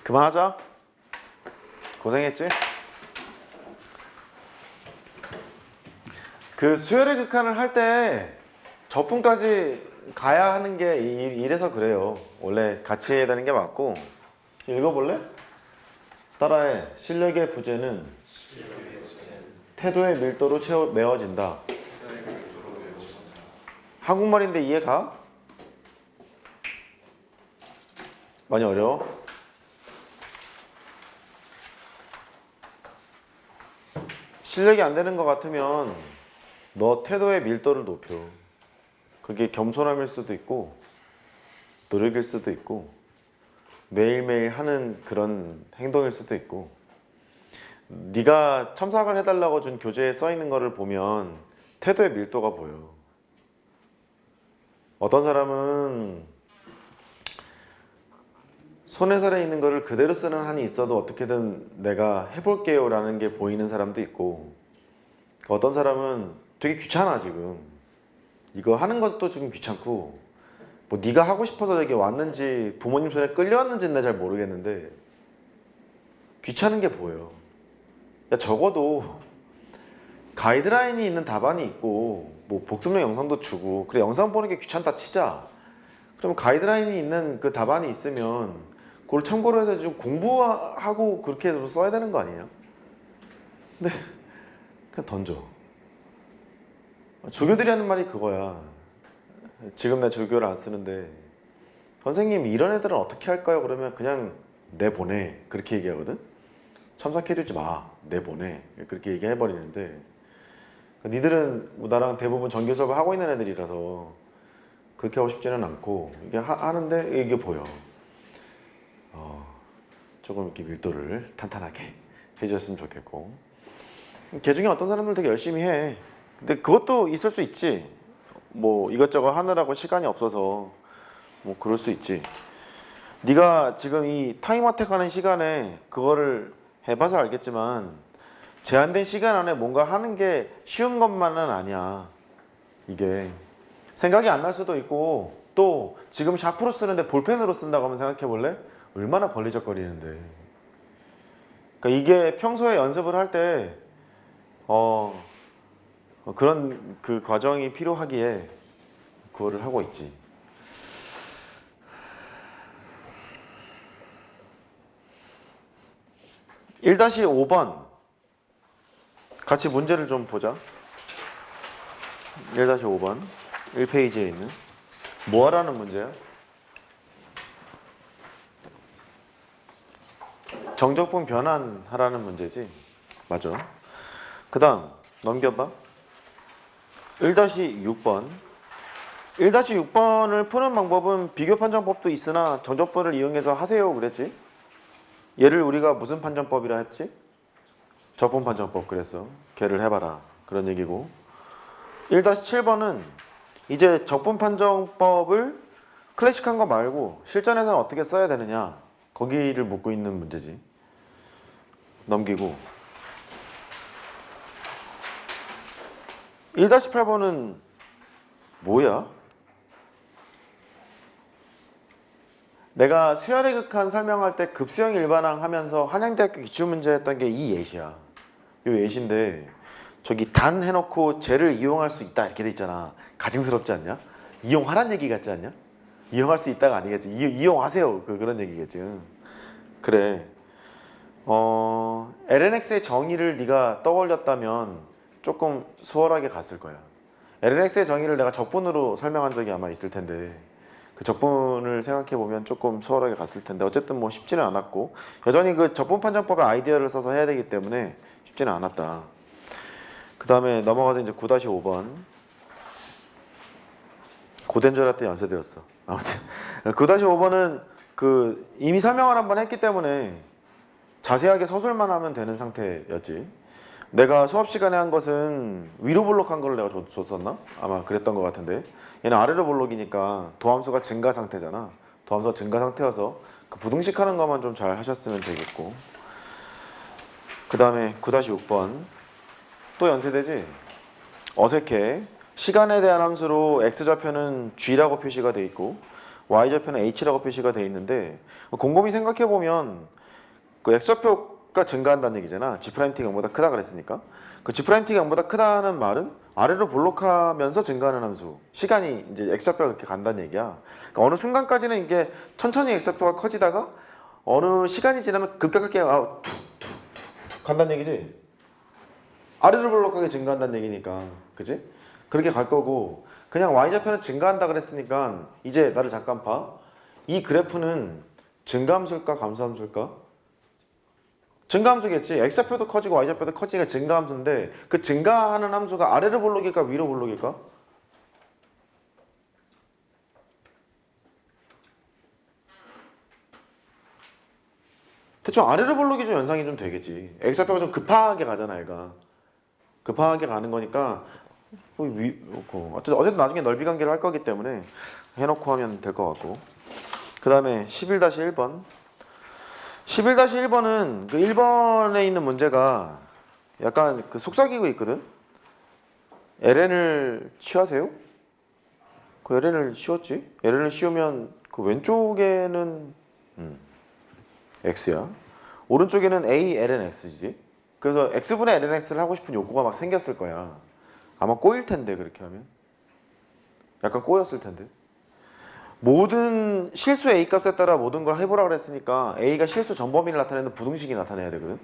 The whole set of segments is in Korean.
그만하자. 고생했지? 그 수열의 극한을 할 때 저품까지 가야 하는 게 이래서 그래요. 원래 같이 해야 되는 게 맞고. 읽어볼래? 따라해. 실력의 부재는 태도의 밀도로 메워진다. 한국말인데 이해가? 많이 어려워? 실력이 안 되는 것 같으면 너 태도의 밀도를 높여. 그게 겸손함일 수도 있고 노력일 수도 있고 매일매일 하는 그런 행동일 수도 있고, 네가 첨삭을 해달라고 준 교재에 써있는 거를 보면 태도의 밀도가 보여. 어떤 사람은 손해설에 있는 거를 그대로 쓰는 한이 있어도 어떻게든 내가 해볼게요 라는 게 보이는 사람도 있고, 어떤 사람은 되게 귀찮아. 지금 이거 하는 것도 좀 귀찮고, 뭐 네가 하고 싶어서 여기 왔는지 부모님 손에 끌려왔는지는 내가 잘 모르겠는데 귀찮은 게 보여. 야, 적어도 가이드라인이 있는 답안이 있고 뭐 복습용 영상도 주고, 그래 영상 보는 게 귀찮다 치자. 그러면 가이드라인이 있는 그 답안이 있으면 그걸 참고로 해서 좀 공부하고 그렇게 해서 써야 되는 거 아니냐? 근데 그냥 던져. 조교들이 하는 말이 그거야. 지금 내 조교를 안 쓰는데 선생님 이런 애들은 어떻게 할까요? 그러면 그냥 내보내 그렇게 얘기하거든. 참석해주지 마, 내보내 그렇게 얘기해버리는데, 니들은 뭐 나랑 대부분 정규 수업을 하고 있는 애들이라서 그렇게 하고 싶지는 않고 이게 하는데 이게 보여. 조금 이렇게 밀도를 탄탄하게 해주셨으면 좋겠고, 걔 중에 어떤 사람들 되게 열심히 해. 근데 그것도 있을 수 있지. 뭐 이것저것 하느라고 시간이 없어서 뭐 그럴 수 있지. 네가 지금 이 타임어택 하는 시간에 그거를 해봐서 알겠지만 제한된 시간 안에 뭔가 하는 게 쉬운 것만은 아니야. 이게 생각이 안 날 수도 있고, 또 지금 샤프로 쓰는데 볼펜으로 쓴다고 하면 생각해 볼래? 얼마나 걸리적거리는데. 그러니까 이게 평소에 연습을 할 때 그런 그 과정이 필요하기에 그거를 하고 있지. (1-5번) 같이 문제를 좀 보자. 1-5번 1페이지에 있는 뭐 하라는 문제야? 정적분 변환하라는 문제지. 맞아. 그 다음 넘겨봐. 1-6번 1-6번을 푸는 방법은 비교 판정법도 있으나 정적분을 이용해서 하세요 그랬지. 얘를 우리가 무슨 판정법이라 했지? 적분 판정법. 그래서 걔를 해봐라 그런 얘기고, 1-7번은 이제 적분 판정법을 클래식한 거 말고 실전에서는 어떻게 써야 되느냐, 거기를 묻고 있는 문제지. 넘기고, 1-8번은 뭐야? 내가 수열의 극한 설명할 때 급수형 일반항 하면서 한양대학교 기출문제 했던 게 이 예시야. 이 예시인데 저기 단 해놓고 쟤를 이용할 수 있다 이렇게 돼 있잖아. 가증스럽지 않냐? 이용하란 얘기 같지 않냐? 이용할 수 있다가 아니겠지. 이용하세요 그런 얘기겠지. 그래. LNX의 정의를 네가 떠올렸다면 조금 수월하게 갔을 거야. LNX의 정의를 내가 적분으로 설명한 적이 아마 있을 텐데 그 적분을 생각해보면 조금 수월하게 갔을 텐데, 어쨌든 뭐 쉽지는 않았고, 여전히 그 적분 판정법의 아이디어를 써서 해야 되기 때문에 쉽지는 않았다. 그 다음에 넘어가서 이제 9-5번 고된 줄 알았더니 연세대였어. 아무튼 9-5번은 그 이미 설명을 한번 했기 때문에 자세하게 서술만 하면 되는 상태였지. 내가 수업 시간에 한 것은 위로 블록한 걸 내가 줬었나? 아마 그랬던 것 같은데, 얘는 아래로 블록이니까 도함수가 증가 상태잖아. 도함수가 증가 상태여서 그 부등식 하는 것만 좀 잘 하셨으면 되겠고, 그 다음에 9-6번 또 연세대지. 어색해. 시간에 대한 함수로 x좌표는 g라고 표시가 돼 있고 y좌표는 h라고 표시가 돼 있는데, 곰곰이 생각해보면 그 X좌표가 증가한다는 얘기잖아. G 프라임 T가 0보다 크다 그랬으니까. 그 G 프라임 T가 0보다 크다는 말은 아래로 볼록하면서 증가하는 함수. 시간이 이제 X좌표가 그렇게 간다는 얘기야. 그러니까 어느 순간까지는 이게 천천히 X좌표가 커지다가 어느 시간이 지나면 급격하게 툭툭툭툭 간다는 얘기지. 아래로 볼록하게 증가한다는 얘기니까. 그지? 그렇게 갈 거고 그냥 Y좌표는 증가한다 그랬으니까 이제 나를 잠깐 봐. 이 그래프는 증가함수일까 감소함수일까? 증가함수겠지. X좌표도 커지고 Y좌표도 커지니까 증가함수인데 그 증가하는 함수가 아래로 볼록일까 위로 볼록일까? 대충 아래로 볼록이 좀 연상이 좀 되겠지. X좌표가 좀 급하게 가잖아 얘가. 급하게 가는 거니까 어쨌든 나중에 넓이 관계를 할 거기 때문에 해놓고 하면 될 것 같고. 그 다음에 11-1번 11-1번은 그 1번에 있는 문제가 약간 그 속삭이고 있거든. LN을 취하세요? 그 LN을 씌웠지? LN을 씌우면 그 왼쪽에는 X야. 오른쪽에는 A, LN, X지. 그래서 X분의 LN, X를 하고 싶은 욕구가 막 생겼을 거야. 아마 꼬일 텐데 그렇게 하면. 약간 꼬였을 텐데. 모든 실수 A 값에 따라 모든 걸 해보라 그랬으니까 A가 실수 전범위를 나타내는 부등식이 나타내야 되거든.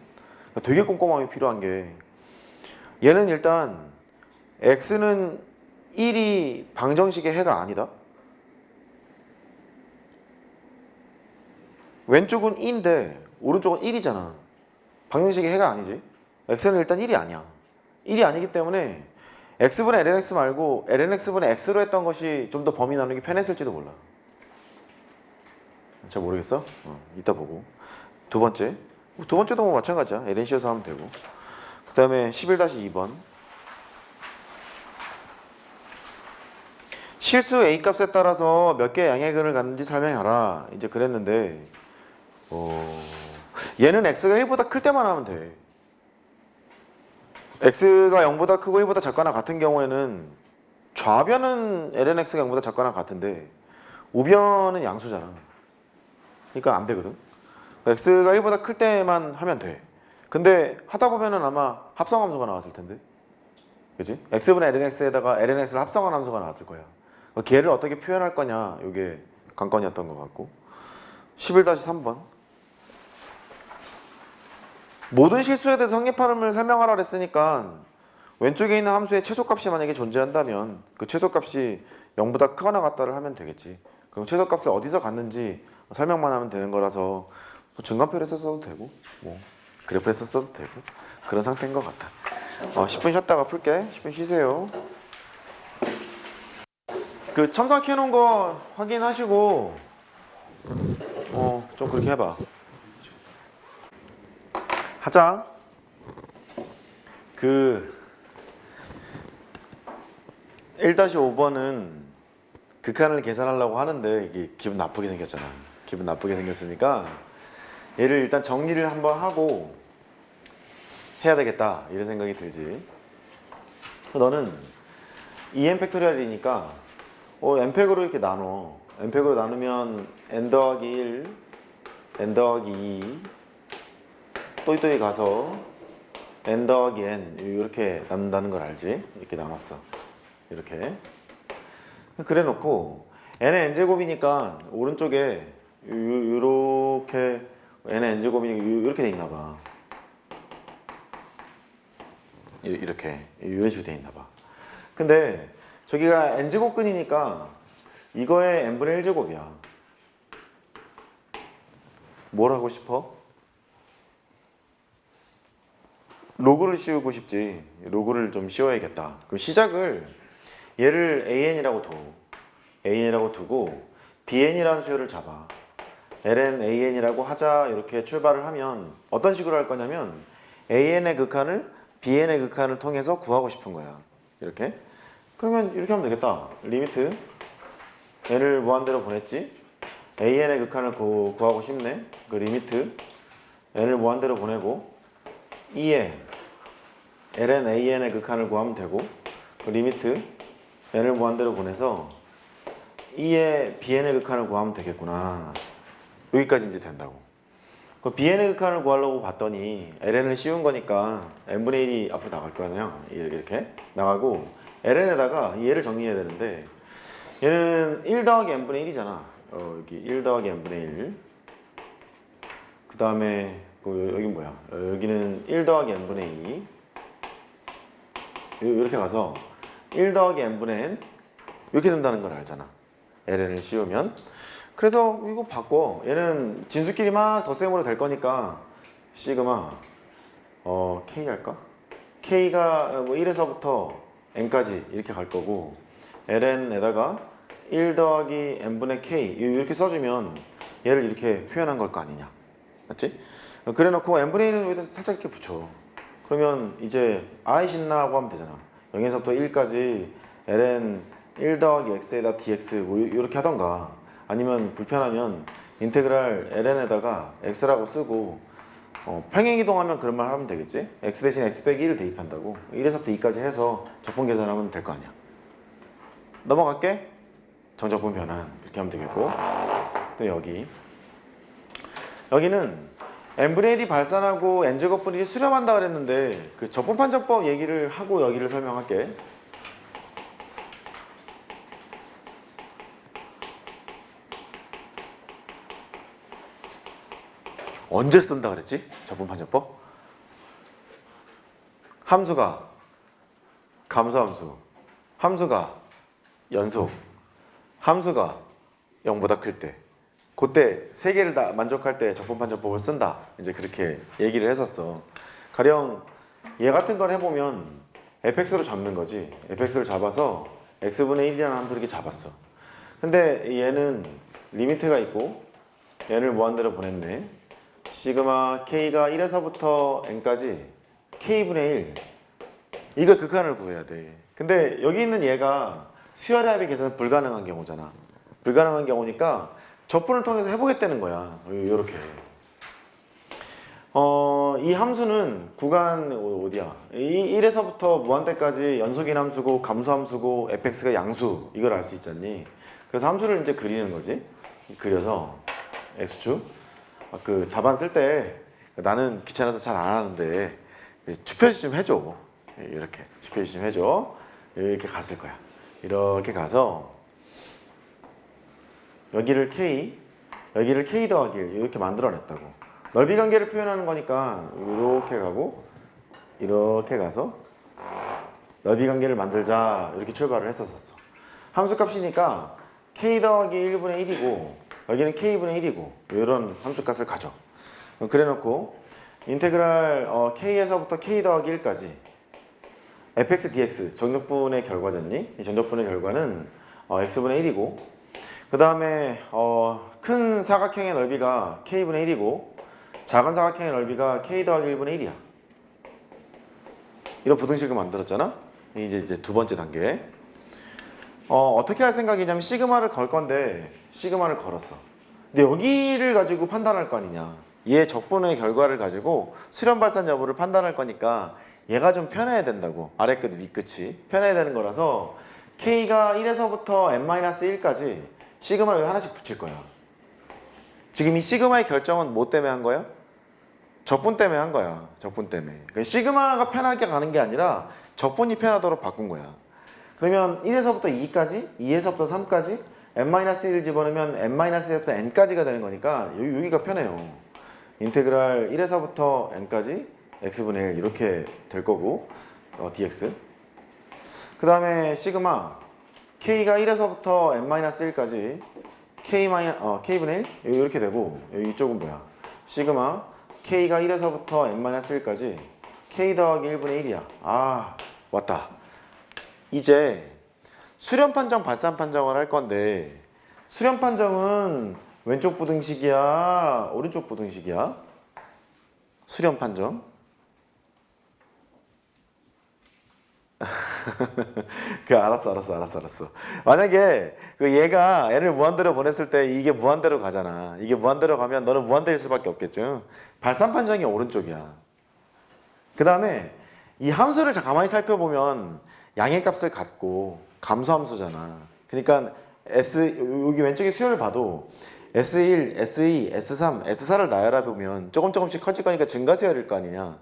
그러니까 되게 꼼꼼함이 필요한 게 얘는 일단 X는 1이 방정식의 해가 아니다. 왼쪽은 2인데 오른쪽은 1이잖아. 방정식의 해가 아니지. X는 일단 1이 아니야. 1이 아니기 때문에 X분의 LNX 말고 LNX분의 X로 했던 것이 좀 더 범위 나누기 편했을지도 몰라. 잘 모르겠어? 이따 보고. 두 번째도 뭐 마찬가지야. LN 씌워서 하면 되고. 그 다음에 11-2번 실수 A 값에 따라서 몇 개의 양해근을 갖는지 설명하라. 이제 그랬는데 얘는 X가 1보다 클 때만 하면 돼. X가 0보다 크고 1보다 작거나 같은 경우에는 좌변은 LNX가 0보다 작거나 같은데 우변은 양수잖아. 그러니까 안 되거든. X가 1보다 클 때만 하면 돼. 근데 하다 보면은 아마 합성함수가 나왔을 텐데. 그치? X분의 LNX에다가 LNX를 합성한 함수가 나왔을 거야. 걔를 어떻게 표현할 거냐, 이게 관건이었던 것 같고. 11-3번 모든 실수에 대해서 성립함을 설명하라 그랬으니까 왼쪽에 있는 함수의 최소값이 만약에 존재한다면 그 최소값이 0보다 크거나 같다를 하면 되겠지. 그럼 최소값을 어디서 갖는지 설명만 하면 되는 거라서 뭐 증간표를 써도 되고 뭐 그래프를 써도 되고 그런 상태인 것 같아. 10분 쉬었다가 풀게. 10분 쉬세요. 그 첨삭해 놓은 거 확인하시고 좀 그렇게 해봐. 하자. 그 1-5번은 극한을 계산하려고 하는데 이게 기분 나쁘게 생겼잖아. 기분 나쁘게 생겼으니까 얘를 일단 정리를 한번 하고 해야 되겠다 이런 생각이 들지. 너는 2n 팩토리얼이니까 n팩으로 이렇게 나눠. n팩으로 나누면 n 더하기 1, n 더하기 2 또이또이 가서 n 더하기 n 이렇게 남는다는 걸 알지? 이렇게 나눴어. 이렇게 그래 놓고 n의 n제곱이니까 오른쪽에 이렇게 n의 n제곱이니까 이렇게 돼 있나 봐. 이렇게 이런 식으로 돼 있나 봐. 근데 저기가 n제곱근이니까 이거의 n분의 1제곱이야. 뭘 하고 싶어? 로그를 씌우고 싶지. 로그를 좀 씌워야겠다. 그럼 시작을 얘를 an이라고 두고 bn이라는 수열을 잡아. ln an이라고 하자. 이렇게 출발을 하면 어떤 식으로 할 거냐면 an의 극한을 bn의 극한을 통해서 구하고 싶은 거야. 이렇게. 그러면 이렇게 하면 되겠다. 리미트 n을 무한대로 보냈지. an의 극한을 구하고 싶네. 그 리미트 n을 무한대로 보내고 2에 ln an의 극한을 구하면 되고 그 리미트 n을 무한대로 보내서 2에 bn의 극한을 구하면 되겠구나. 여기까지 이제 된다고. 그 bn의 극한을 구하려고 봤더니 ln을 씌운 거니까 n분의 1이 앞으로 나갈 거 아니에요. 이렇게 나가고 ln에다가 얘를 정리해야 되는데 얘는 1 더하기 n분의 1이잖아. 여기 1 더하기 n분의 1. 그 다음에 여기 뭐야? 여기는 1 더하기 n분의 2. 이렇게 가서 1 더하기 n분의 n 이렇게 된다는 걸 알잖아. ln을 씌우면. 그래서 이거 바꿔. 얘는 진수끼리 막 덧셈으로 될 거니까 시그마 k 할까? k가 뭐 1에서부터 n까지 이렇게 갈 거고 ln에다가 1 더하기 n분의 k 이렇게 써주면 얘를 이렇게 표현한 걸 거 아니냐. 맞지? 그래 놓고 n분의 1은 여기다 살짝 이렇게 붙여. 그러면 이제 아이 신나고 하면 되잖아. 0에서부터 1까지 ln 1 더하기 x에다 dx 뭐 이렇게 하던가 아니면 불편하면 인테그랄 ln에다가 x라고 쓰고 평행이동하면 그런 말 하면 되겠지? x 대신 x 빼기 1을 대입한다고 1에서부터 2까지 해서 적분 계산하면 될 거 아니야. 넘어갈게. 정적분 변환 이렇게 하면 되겠고 또 여기는 n분의 1이 발산하고 n제곱분의 1이 수렴한다 그랬는데 그 적분판정법 얘기를 하고 여기를 설명할게. 언제 쓴다 그랬지? 적분판정법? 함수가 감소함수, 함수가 연속, 함수가 0보다 클 때, 그때 세 개를 다 만족할 때 적분판정법을 쓴다. 이제 그렇게 얘기를 했었어. 가령 얘 같은 걸 해보면 fx로 잡는 거지. fx를 잡아서 x분의 1이라는 함수를 이렇게 잡았어. 근데 얘는 리미트가 있고 얘를 무한대로 보냈네. 시그마 k가 1에서부터 n까지 k분의 1 이거 극한을 구해야 돼. 근데 여기 있는 얘가 수열의 합의 계산은 불가능한 경우잖아. 불가능한 경우니까 적분을 통해서 해보겠다는 거야. 요렇게. 이 함수는 구간 어디야? 1에서부터 무한대까지 연속인 함수고 감소함수고 fx가 양수 이걸 알 수 있잖니. 그래서 함수를 이제 그리는 거지. 그려서 x축 그 답안 쓸 때 나는 귀찮아서 잘 안 하는데 추표시 좀 해줘. 이렇게 추표시 좀 해줘. 이렇게 갔을 거야. 이렇게 가서 여기를 k, 여기를 k 더하기 1 이렇게 만들어냈다고. 넓이 관계를 표현하는 거니까 이렇게 가고 이렇게 가서 넓이 관계를 만들자 이렇게 출발을 했었어. 함수값이니까 k 더하기 1분의 1이고 여기는 k분의 1이고 이런 함수값을 가져. 그래 놓고 인테그랄 k에서부터 k 더하기 1까지 fx dx 정적분의 결과잖니? 이 정적분의 결과는 x분의 1이고 그 다음에 큰 사각형의 넓이가 k분의 1이고 작은 사각형의 넓이가 k 더하기 1분의 1이야. 이런 부등식을 만들었잖아? 이제 두 번째 단계. 어떻게 할 생각이냐면 시그마를 걸 건데 시그마를 걸었어. 근데 여기를 가지고 판단할 거 아니냐. 얘 적분의 결과를 가지고 수렴 발산 여부를 판단할 거니까 얘가 좀 편해야 된다고. 아래 끝, 위 끝이 편해야 되는 거라서 k가 1에서부터 n-1까지 시그마를 하나씩 붙일 거야. 지금 이 시그마의 결정은 뭐 때문에 한 거야? 적분 때문에 한 거야. 적분 때문에. 그러니까 시그마가 편하게 가는 게 아니라 적분이 편하도록 바꾼 거야. 그러면 1에서부터 2까지, 2에서부터 3까지 n-1을 집어넣으면 n-1부터 n까지가 되는 거니까 여기가 편해요. 인테그랄 1에서부터 n까지 x분의 1 이렇게 될 거고 dx. 그 다음에 시그마 k가 1에서부터 n-1까지 k분의 1 이렇게 되고 이쪽은 뭐야? 시그마 k가 1에서부터 n-1까지 k 더하기 1분의 1이야. 아 왔다. 이제 수렴 판정, 발산 판정을 할 건데 수렴 판정은 왼쪽 부등식이야? 오른쪽 부등식이야? 수렴 판정. 알았어. 만약에 얘가 n을 무한대로 보냈을 때 이게 무한대로 가잖아. 이게 무한대로 가면 너는 무한대일 수밖에 없겠죠. 발산 판정이 오른쪽이야. 그 다음에 이 함수를 가만히 살펴보면 양의 값을 갖고 감소함수잖아. 그러니까 s 여기 왼쪽에 수열을 봐도 S1, S2, S3, S4를 나열해 보면 조금씩 커질 거니까 증가세열일 거 아니냐.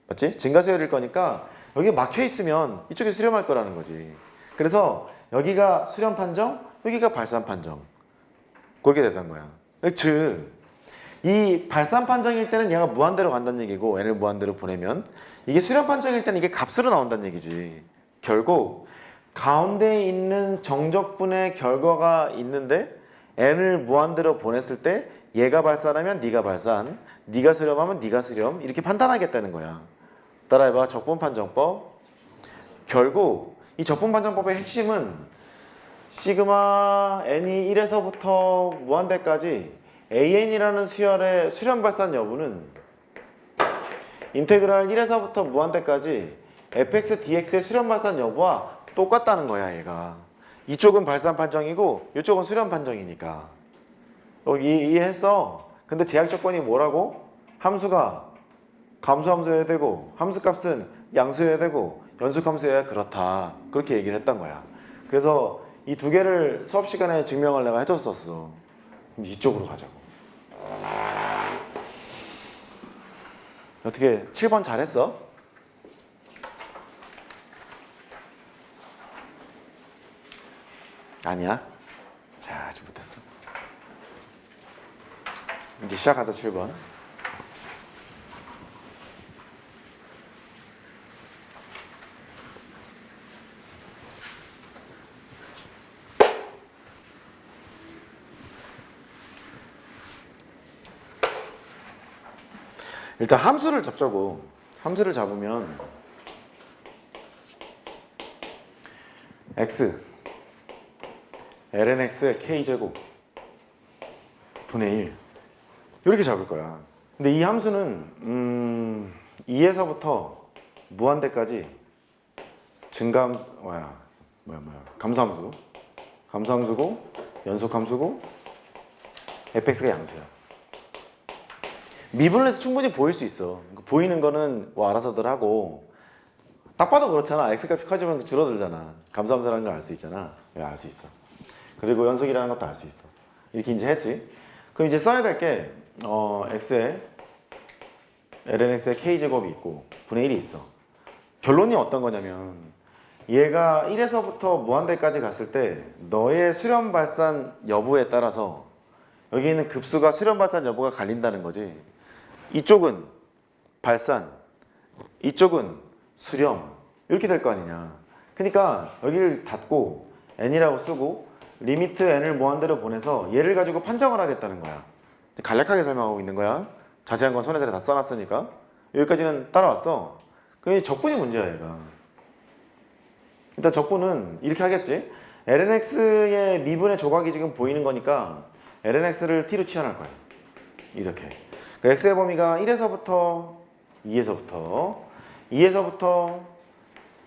맞지? 증가세열일 거니까 여기 막혀 있으면 이쪽이 수렴할 거라는 거지. 그래서 여기가 수렴 판정, 여기가 발산 판정. 그렇게 됐던 거야. 즉, 이 발산 판정일 때는 얘가 무한대로 간다는 얘기고 n을 무한대로 보내면 이게 수렴 판정일 때는 이게 값으로 나온다는 얘기지. 결국 가운데 있는 정적분의 결과가 있는데 n을 무한대로 보냈을 때 얘가 발산하면 네가 발산, 네가 수렴하면 네가 수렴 이렇게 판단하겠다는 거야. 따라해봐. 적분판정법. 결국 이 적분판정법의 핵심은 시그마 n이 1에서부터 무한대까지 an이라는 수열의 수렴 발산 여부는 인테그랄 1에서부터 무한대까지 fx dx의 수렴 발산 여부와 똑같다는 거야. 얘가 이쪽은 발산 판정이고 이쪽은 수렴 판정이니까 여기 이해했어. 근데 제약 조건이 뭐라고? 함수가 감수함수여야 되고 함수값은 양수여야 되고 연속함수여야 그렇다. 그렇게 얘기를 했던 거야. 그래서 이 두 개를 수업 시간에 증명을 내가 해줬었어. 이제 이쪽으로 가자고. 어떻게 7번 잘했어? 아니야? 자, 아주 못했어. 이제 시작하자. 7번. 일단 함수를 잡자고. 함수를 잡으면 x lnx의 k제곱 분의 1 이렇게 잡을 거야. 근데 이 함수는 2에서부터 무한대까지 증가함 뭐야 감수함수고 연속함수고 fx가 양수야. 미분을 해서 충분히 보일 수 있어. 보이는 거는 뭐 알아서들 하고 딱 봐도 그렇잖아. x값이 커지면 줄어들잖아. 감수함수라는 걸 알 수 있잖아. 알 수 있어. 그리고 연속이라는 것도 알 수 있어. 이렇게 이제 했지. 그럼 이제 써야 될 게 x에 lnx의 k제곱이 있고 분의 1이 있어. 결론이 어떤 거냐면 얘가 1에서부터 무한대까지 갔을 때 너의 수렴 발산 여부에 따라서 여기 있는 급수가 수렴 발산 여부가 갈린다는 거지. 이쪽은 발산, 이쪽은 수렴 이렇게 될 거 아니냐. 그러니까 여기를 닫고 n이라고 쓰고 리미트 n을 무한대로 보내서 얘를 가지고 판정을 하겠다는 거야. 간략하게 설명하고 있는 거야. 자세한 건 손에서 다 써놨으니까. 여기까지는 따라왔어. 그럼 적분이 문제야 얘가. 일단 적분은 이렇게 하겠지. lnx의 미분의 조각이 지금 보이는 거니까 lnx를 t로 치환할 거야. 이렇게. 그 x의 범위가 1에서부터 2에서부터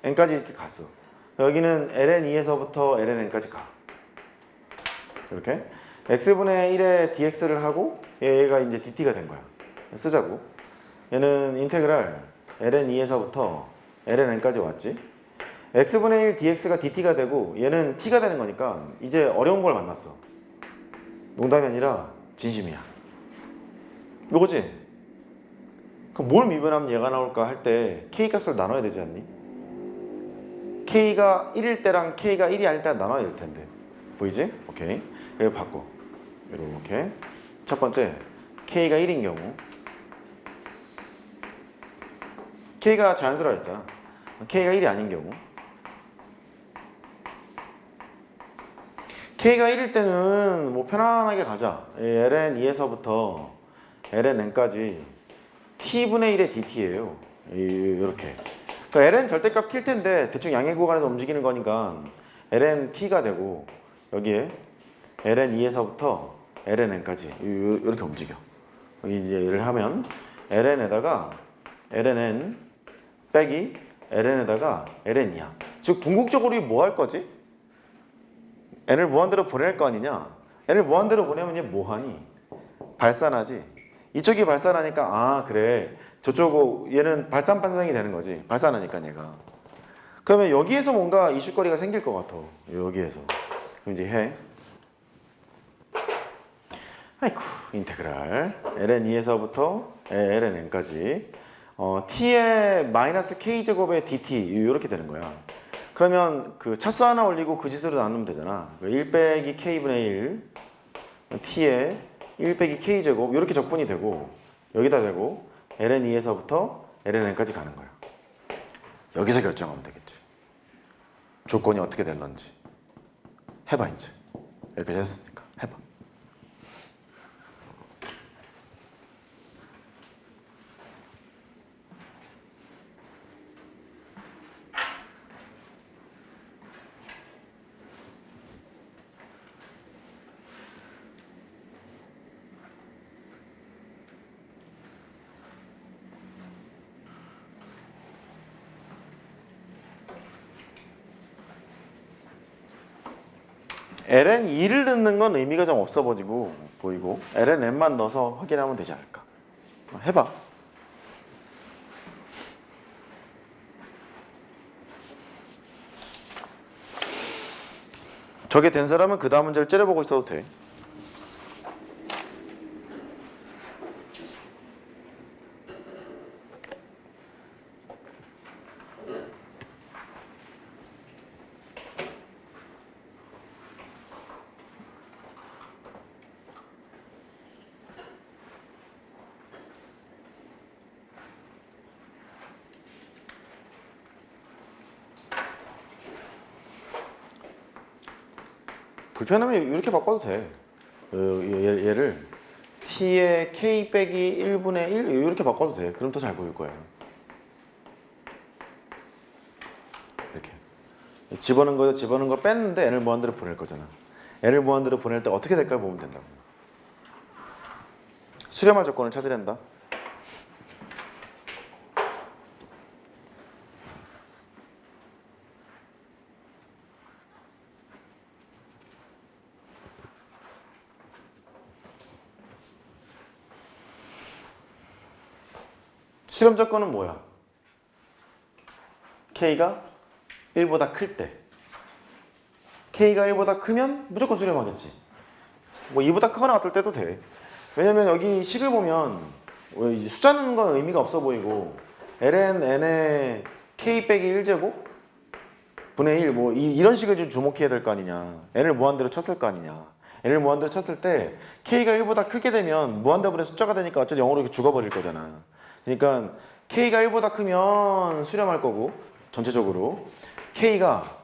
n까지 이렇게 갔어. 여기는 ln2에서부터 lnn까지 가. 이렇게. x분의 1에 dx를 하고 얘가 이제 dt가 된 거야. 쓰자고. 얘는 인테그랄 ln2에서부터 lnn까지 왔지. x분의 1 dx가 dt가 되고 얘는 t가 되는 거니까 이제 어려운 걸 만났어. 농담이 아니라 진심이야. 이거지? 그럼 뭘 미분하면 얘가 나올까 할 때 k값을 나눠야 되지 않니? k가 1일 때랑 k가 1이 아닐 때 나눠야 될 텐데. 보이지? 오케이. 이거 바꿔. 이렇게. 첫 번째, k가 1인 경우 k가 자연수라 했잖아. k가 1이 아닌 경우 k가 1일 때는 뭐 편안하게 가자. ln2에서부터 lnn까지 t분의 1의 dt예요. 이렇게. 그러니까 ln 절대값 t일 텐데 대충 양의 구간에서 움직이는 거니까 ln t가 되고 여기에 ln2에서부터 lnn까지 이렇게 움직여. 여기 이제 얘를 하면 ln에다가 lnn 빼기 ln에다가 ln이야. 즉 궁극적으로 뭐 할 거지? n을 무한대로 보낼 거 아니냐? n을 무한대로 보내면 얘 뭐하니? 발산하지. 이쪽이 발산하니까 아 그래 저쪽 얘는 발산 판정이 되는 거지. 발산하니까 얘가. 그러면 여기에서 뭔가 이슈거리가 생길 것 같아. 여기에서. 그럼 이제 해. 아이쿠, 인테그랄 ln 2에서부터 ln n까지 t의 마이너스 k제곱의 dt 이렇게 되는 거야. 그러면 그 차수 하나 올리고 그 지수로 나누면 되잖아. 1 빼기 k분의 1 t의 1 빼기 k제곱 이렇게 적분이 되고 여기다 대고 ln 2에서부터 ln n까지 가는 거야. 여기서 결정하면 되겠지. 조건이 어떻게 될런지. 해봐 이제. 여기까지 했으니까 해봐. ln 2를 넣는 건 의미가 좀 없어 보이고 ln n만 넣어서 확인하면 되지 않을까. 해봐. 저게 된 사람은 그 다음 문제를 째려보고 있어도 돼. 불편하면 이렇게 바꿔도 돼. 얘를 t의 k 빼기 1분의 1 이렇게 바꿔도 돼. 그럼 더 잘 보일 거야. 이렇게 집어넣은 거 뺐는데 n을 무한대로 보낼 거잖아. n을 무한대로 보낼 때 어떻게 될까 보면 된다고. 수렴할 조건을 찾으란다. 수렴 조건은 뭐야? k가 1보다 클 때. k가 1보다 크면 무조건 수렴하겠지. 뭐 2보다 크거나 같을 때도 돼. 왜냐면 여기 식을 보면 숫자는 건 의미가 없어 보이고 ln n의 k 빼기 1제곱 분의 1 뭐 이런 식을 좀 주목해야 될 거 아니냐. n을 무한대로 쳤을 거 아니냐. n을 무한대로 쳤을 때 k가 1보다 크게 되면 무한대분의 숫자가 되니까 어차피 0으로 이렇게 죽어버릴 거잖아. 그러니까 k가 1보다 크면 수렴할 거고 전체적으로 k가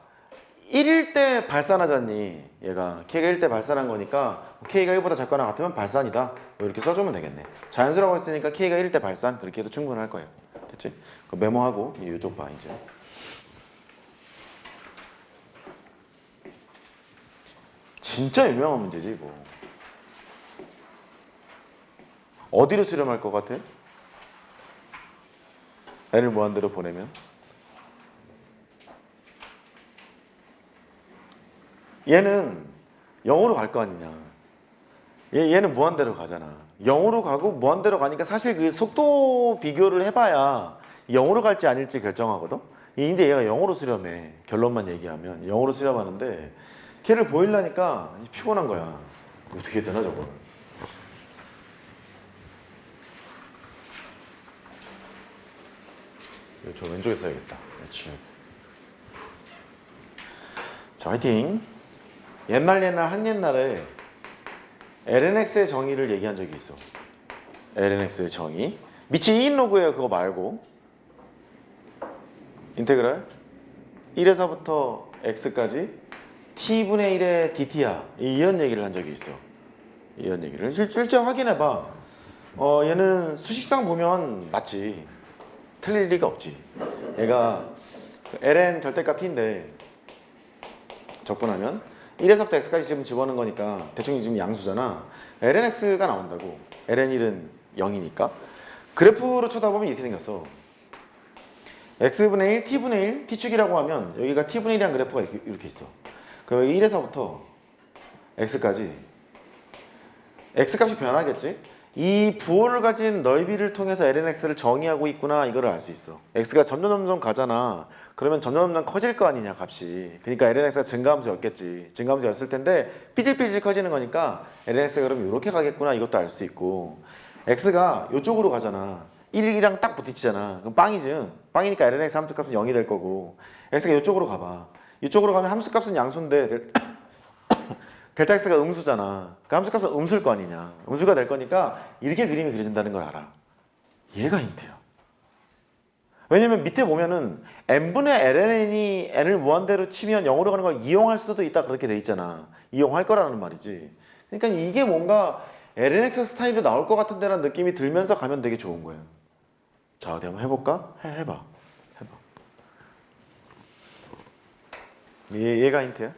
1일 때 발산하잖니. 얘가 k가 1일 때 발산한 거니까 k가 1보다 작거나 같으면 발산이다. 뭐 이렇게 써주면 되겠네. 자연수라고 했으니까 k가 1일 때 발산 그렇게 해도 충분할 거예요. 됐지? 메모하고 이쪽 봐 이제. 진짜 유명한 문제지 이거. 어디로 수렴할 것 같아? n을 무한대로 보내면 얘는 0으로 갈 거 아니냐. 얘는 무한대로 가잖아. 0으로 가고 무한대로 가니까 사실 그 속도 비교를 해봐야 0으로 갈지 아닐지 결정하거든. 이제 얘가 0으로 수렴해. 결론만 얘기하면 0으로 수렴하는데 걔를 보이려니까 피곤한 거야. 어떻게 되나 저거. 저 왼쪽에 써야겠다. 자, 화이팅. 옛날 한옛날에 lnx의 정의를 얘기한 적이 있어. lnx의 정의. 밑이 2인 로그예요. 그거 말고. 인테그랄 1에서부터 x까지 t분의 1의 dt야. 이런 얘기를 한 적이 있어. 이런 얘기를. 실제 확인해봐. 얘는 수식상 보면 맞지. 틀릴 리가 없지. 얘가 ln 절대값 t인데 적분하면 1에서부터 x까지 지금 집어넣은 거니까 대충 지금 양수잖아. lnx가 나온다고. ln1은 0이니까. 그래프로 쳐다보면 이렇게 생겼어. x분의 1, t분의 1, t축이라고 하면 여기가 t분의 1이라는 그래프가 이렇게 있어. 그럼 여기 1에서부터 x까지 x값이 변하겠지? 이 부호를 가진 넓이를 통해서 lnx를 정의하고 있구나 이거를 알 수 있어. x가 점점 가잖아. 그러면 점점 커질 거 아니냐 값이. 그러니까 lnx가 증가함수였겠지. 증가함수였을 텐데 삐질삐질 커지는 거니까 lnx가 그럼 이렇게 가겠구나 이것도 알 수 있고, x가 이쪽으로 가잖아. 1이랑 딱 부딪히잖아. 그럼 빵이지. 빵이니까 lnx 함수값은 0이 될 거고, x가 이쪽으로 가봐. 이쪽으로 가면 함수값은 양수인데 델타 x가 음수잖아. 그 함수값은 음수일 거 아니냐. 음수가 될 거니까 이렇게 그림이 그려진다는 걸 알아. 얘가 힌트야. 왜냐면 밑에 보면은 n분의 ln이 n을 무한대로 치면 0으로 가는 걸 이용할 수도 있다 그렇게 돼 있잖아. 이용할 거라는 말이지. 그러니까 이게 뭔가 lnx 스타일로 나올 것 같은 데라는 느낌이 들면서 가면 되게 좋은 거예요. 자, 어디 한번 해볼까? 해봐. 얘가 힌트야.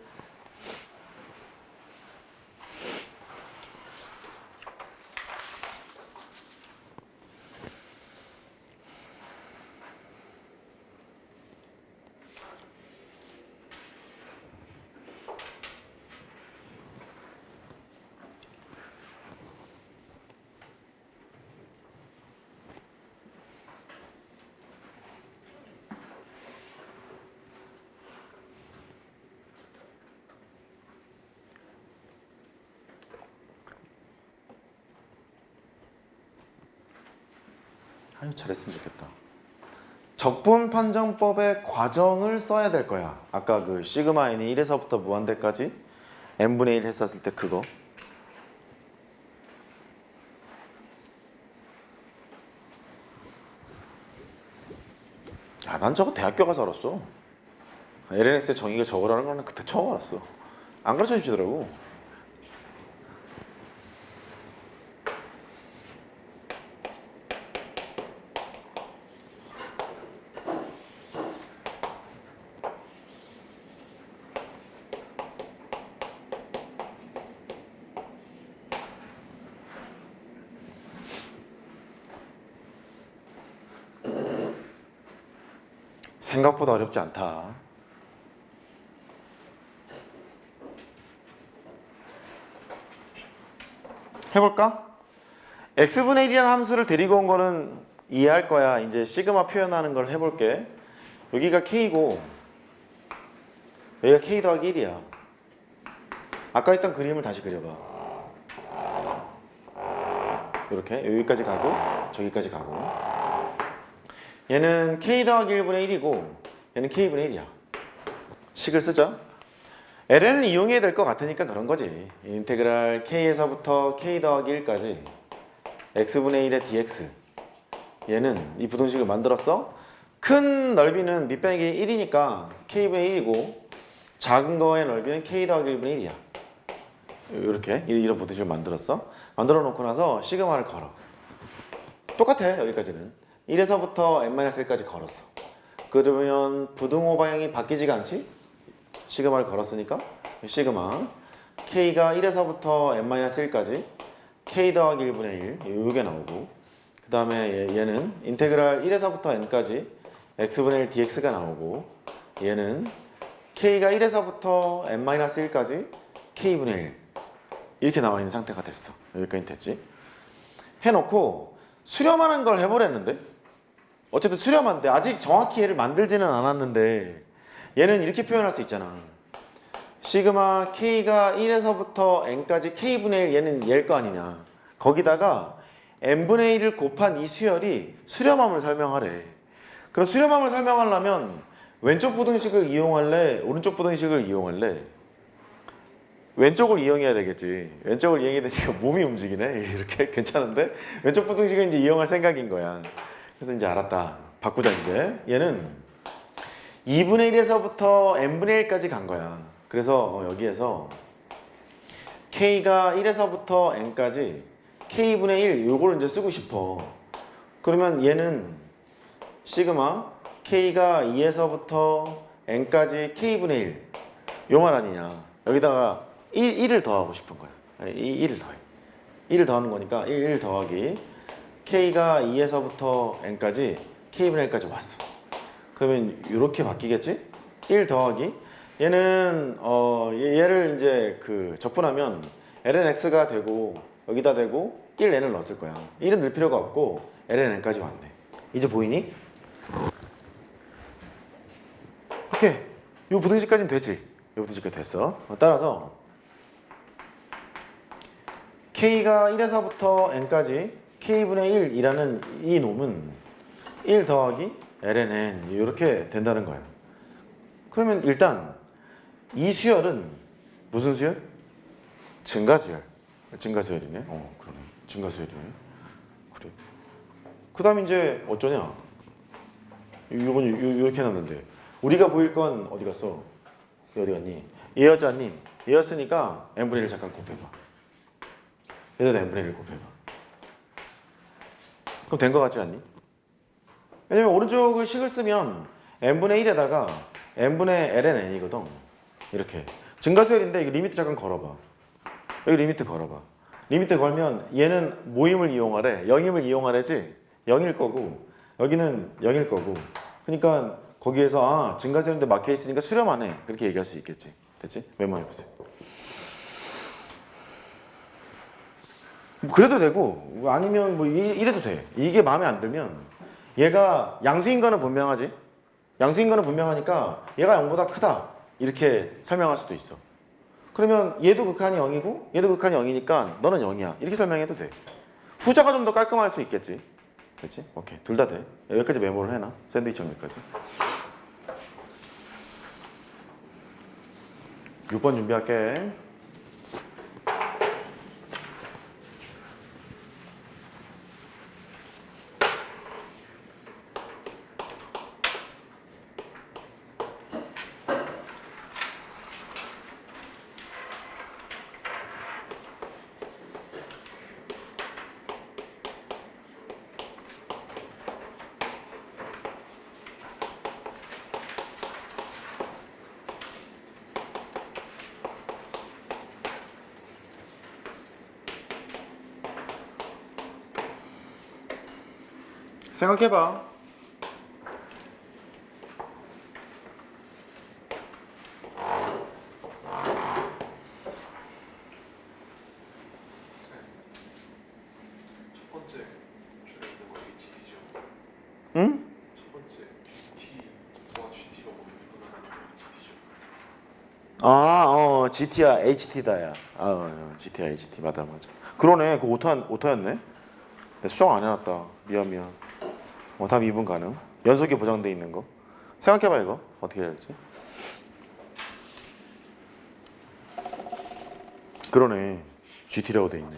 아유, 잘했으면 좋겠다. 적분 판정법의 과정을 써야 될 거야. 아까 그 시그마 n이 1에서부터 무한대까지 n분의 1 했었을 때 그거. 야, 난 저거 대학교 가서 알았어. lnx의 정의가 저거라는 거는 그때 처음 알았어. 안 가르쳐 주시더라고. 생각보다 어렵지 않다. 해볼까? x분의 1이라는 함수를 데리고 온 거는 이해할 거야. 이제 시그마 표현하는 걸 해볼게. 여기가 k고 여기가 k 더하기 1이야. 아까 했던 그림을 다시 그려봐. 이렇게 여기까지 가고 저기까지 가고, 얘는 k 더하기 1분의 1이고 얘는 k분의 1이야. 식을 쓰자. ln을 이용해야 될 것 같으니까 그런 거지. 인테그랄 k에서부터 k 더하기 1까지 x분의 1의 dx. 얘는 이 부등식을 만들었어. 큰 넓이는 밑변이 1이니까 k분의 1이고 작은 거의 넓이는 k 더하기 1분의 1이야. 이렇게 이런 부등식을 만들었어. 만들어 놓고 나서 시그마를 걸어. 똑같아. 여기까지는 1에서부터 n-1까지 걸었어. 그러면 부등호 방향이 바뀌지가 않지? 시그마를 걸었으니까 시그마 k가 1에서부터 n-1까지 k 더하기 1분의 1 이게 나오고, 그 다음에 얘는 인테그랄 1에서부터 n까지 x분의 1 dx가 나오고, 얘는 k가 1에서부터 n-1까지 k분의 1 이렇게 나와 있는 상태가 됐어. 여기까지 됐지? 해놓고 수렴하는 걸 해보랬는데, 어쨌든 수렴한데 아직 정확히 얘를 만들지는 않았는데 얘는 이렇게 표현할 수 있잖아. 시그마 k가 1에서부터 n까지 k분의 1 얘는 얘일 거 아니냐. 거기다가 n분의 1을 곱한 이 수열이 수렴함을 설명하래. 그럼 수렴함을 설명하려면 왼쪽 부등식을 이용할래? 오른쪽 부등식을 이용할래? 왼쪽을 이용해야 되겠지. 왼쪽을 이용해야 되니까 몸이 움직이네. 이렇게 괜찮은데? 왼쪽 부등식을 이제 이용할 생각인 거야. 그래서 이제 알았다. 바꾸자 이제. 얘는 2분의 1에서부터 n분의 1까지 간 거야. 그래서 여기에서 k가 1에서부터 n까지 k분의 1 요거를 이제 쓰고 싶어. 그러면 얘는 시그마 k가 2에서부터 n까지 k분의 1 요 말 아니냐. 여기다가 1을 더하고 싶은 거야. 1을 더해. 1을 더하는 거니까 1 더하기 k가 2에서부터 n까지 k분의 1까지 왔어. 그러면 이렇게 바뀌겠지? 1 더하기 얘는 얘를 이제 그 적분하면 lnx가 되고 여기다 되고 1n을 넣었을 거야. 1은 넣을 필요가 없고 ln까지 왔네. 이제 보이니? 오케이. 요 부등식까지는 되지. 요 부등식까지 됐어. 따라서 k가 1에서부터 n까지 k분의 1이라는 이 놈은 1 더하기 ln 이렇게 된다는 거야. 그러면 일단 이 수열은 무슨 수열? 증가수열. 증가수열이네. 그러네. 증가수열이네. 그래. 그 다음 이제 어쩌냐? 이건 이렇게 해놨는데 우리가 보일 건 어디 갔어? 어디 갔니? 얘였잖니? 얘였으니까 n분의 1 잠깐 곱해봐. 얘도 n분의 1 곱해봐. 그럼 된 거 같지 않니? 왜냐면 오른쪽을 식을 쓰면 n분의 1에다가 n분의 ln이거든. 이렇게. 증가수열인데 이거 리미트 잠깐 걸어봐. 여기 리미트 걸어봐. 리미트 걸면 얘는 모임을 이용하래. 영임을 이용하래지? 0일 거고 여기는 0일 거고. 그러니까 거기에서 증가수열인데 막혀 있으니까 수렴 해. 그렇게 얘기할 수 있겠지. 됐지? 메모해보세요. 그래도 되고 아니면 뭐 이래도 돼. 이게 마음에 안 들면 얘가 양수인과는 분명하지. 양수인과는 분명하니까 얘가 0보다 크다 이렇게 설명할 수도 있어. 그러면 얘도 극한이 0이고 얘도 극한이 0이니까 너는 0이야 이렇게 설명해도 돼. 후자가 좀 더 깔끔할 수 있겠지. 그렇지? 오케이. 둘 다 돼. 여기까지 메모를 해놔. 샌드위치 여기까지. 6번 준비할게. 생각해봐. 첫 번째 줄에 있는 거 HT죠. 응? 첫 번째 GT와 GT가 뭐냐면 HT죠. GT야 HT다 야. GT야 HT 맞아. 그러네. 그 오타였네. 내가 수정 안 해놨다. 미안. 답 2분 가능. 연속이 보장돼 있는 거. 생각해봐 이거 어떻게 해야 될지. 그러네. GT라고 돼 있네.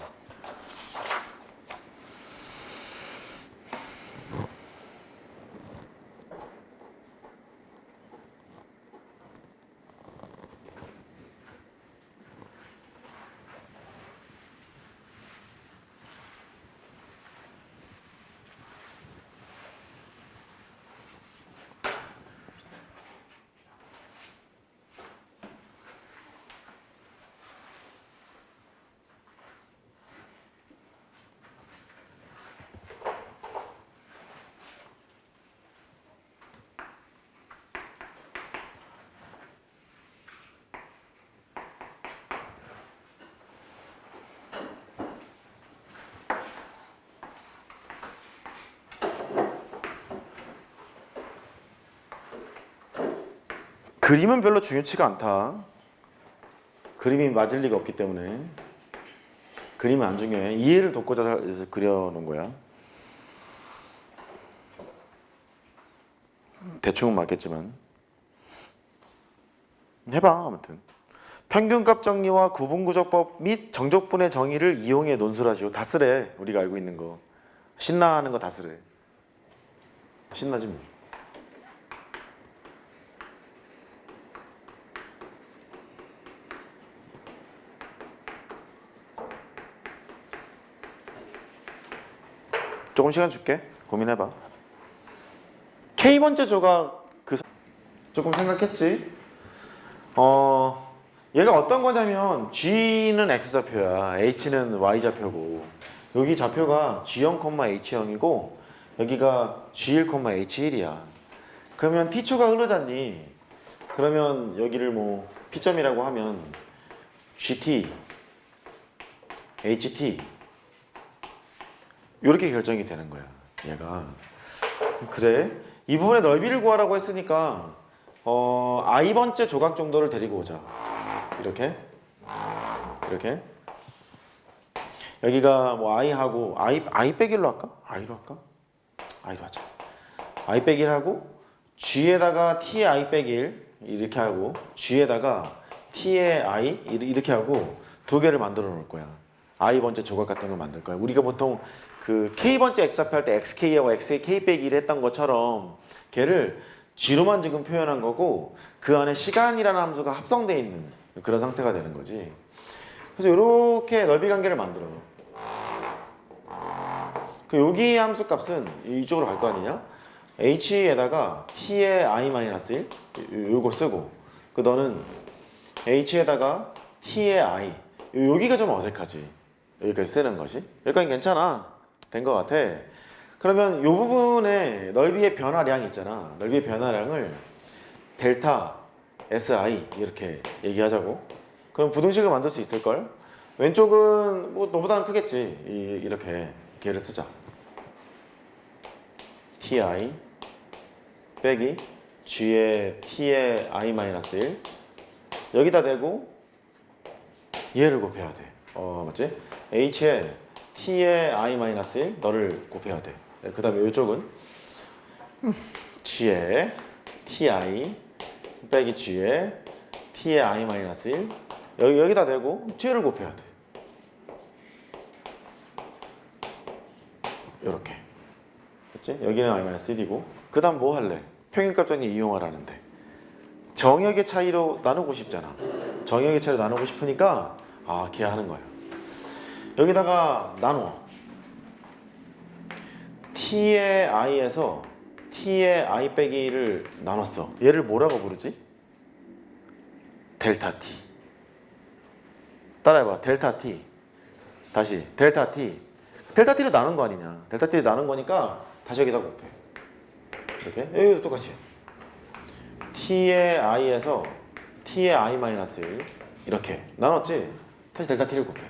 그림은 별로 중요치가 않다. 그림이 맞을 리가 없기 때문에 그림은 안 중요해. 이해를 돕고자 그려놓은 거야. 대충은 맞겠지만 해봐. 아무튼 평균값 정리와 구분구조법 및 정적분의 정의를 이용해 논술하시오. 다 쓰래. 우리가 알고 있는 거. 신나하는 거 다 쓰래. 신나지 뭐. 조금 시간 줄게. 고민해봐. K번째 조각 조금 생각했지? 얘가 어떤 거냐면 G는 X좌표야. H는 Y좌표고 여기 좌표가 G0, H0이고 여기가 G1, H1이야. 그러면 T초가 흐르잖니. 그러면 여기를 뭐 P점이라고 하면 GT, HT 이렇게 결정이 되는 거야. 얘가. 그래. 이 부분의 넓이를 구하라고 했으니까 i번째 조각 정도를 데리고 오자. 이렇게. 이렇게. 여기가 뭐 i하고 i 빼기 1로 할까? i로 할까? i로 하자. i 빼기 1 하고 g에다가 t의 i 빼기 1 이렇게 하고 g에다가 t의 i 이렇게 하고 두 개를 만들어 놓을 거야. i번째 조각 같은 걸 만들 거야. 우리가 보통 그 k번째 x좌표 할 때 xk하고 xk 빼기 1 했던 것처럼 걔를 g로만 지금 표현한 거고 그 안에 시간이라는 함수가 합성되어 있는 그런 상태가 되는 거지. 그래서 이렇게 넓이 관계를 만들어. 그 여기 함수 값은 이쪽으로 갈 거 아니냐? h에다가 t의 i-1 요거 쓰고 그 너는 h에다가 t의 i 여기가 좀 어색하지. 여기까지 쓰는 것이 여기까지 괜찮아. 된 것 같아. 그러면 이 부분에 넓이의 변화량 있잖아. 넓이의 변화량을 델타 si 이렇게 얘기하자고. 그럼 부등식을 만들 수 있을걸? 왼쪽은 뭐 너보다는 크겠지. 이렇게 걔를 쓰자. ti 빼기 g의 t의 i-1 여기다 대고 얘를 곱해야 돼. 맞지? h에 t의 i-1 너를 곱해야 돼. 그 다음에 이쪽은 g의 ti 빼기 g의 t의 i-1 여기다 대고 t를 곱해야 돼. 요렇게. 그치? 여기는 i-1이고 그 다음 뭐 할래? 평균값 정리 이용하라는데 정역의 차이로 나누고 싶잖아. 정역의 차이로 나누고 싶으니까 걔 하는 거야. 여기다가 나누어. t의 i에서 t의 i 빼기를 나눴어. 얘를 뭐라고 부르지? 델타 t. 따라해봐. 델타 t. 다시 델타 t. 델타 t를 나눈 거 아니냐. 델타 t를 나눈 거니까 다시 여기다 곱해. 이렇게. 여기도 똑같이. t의 i에서 t의 i-1 이렇게 나눴지? 다시 델타 t를 곱해.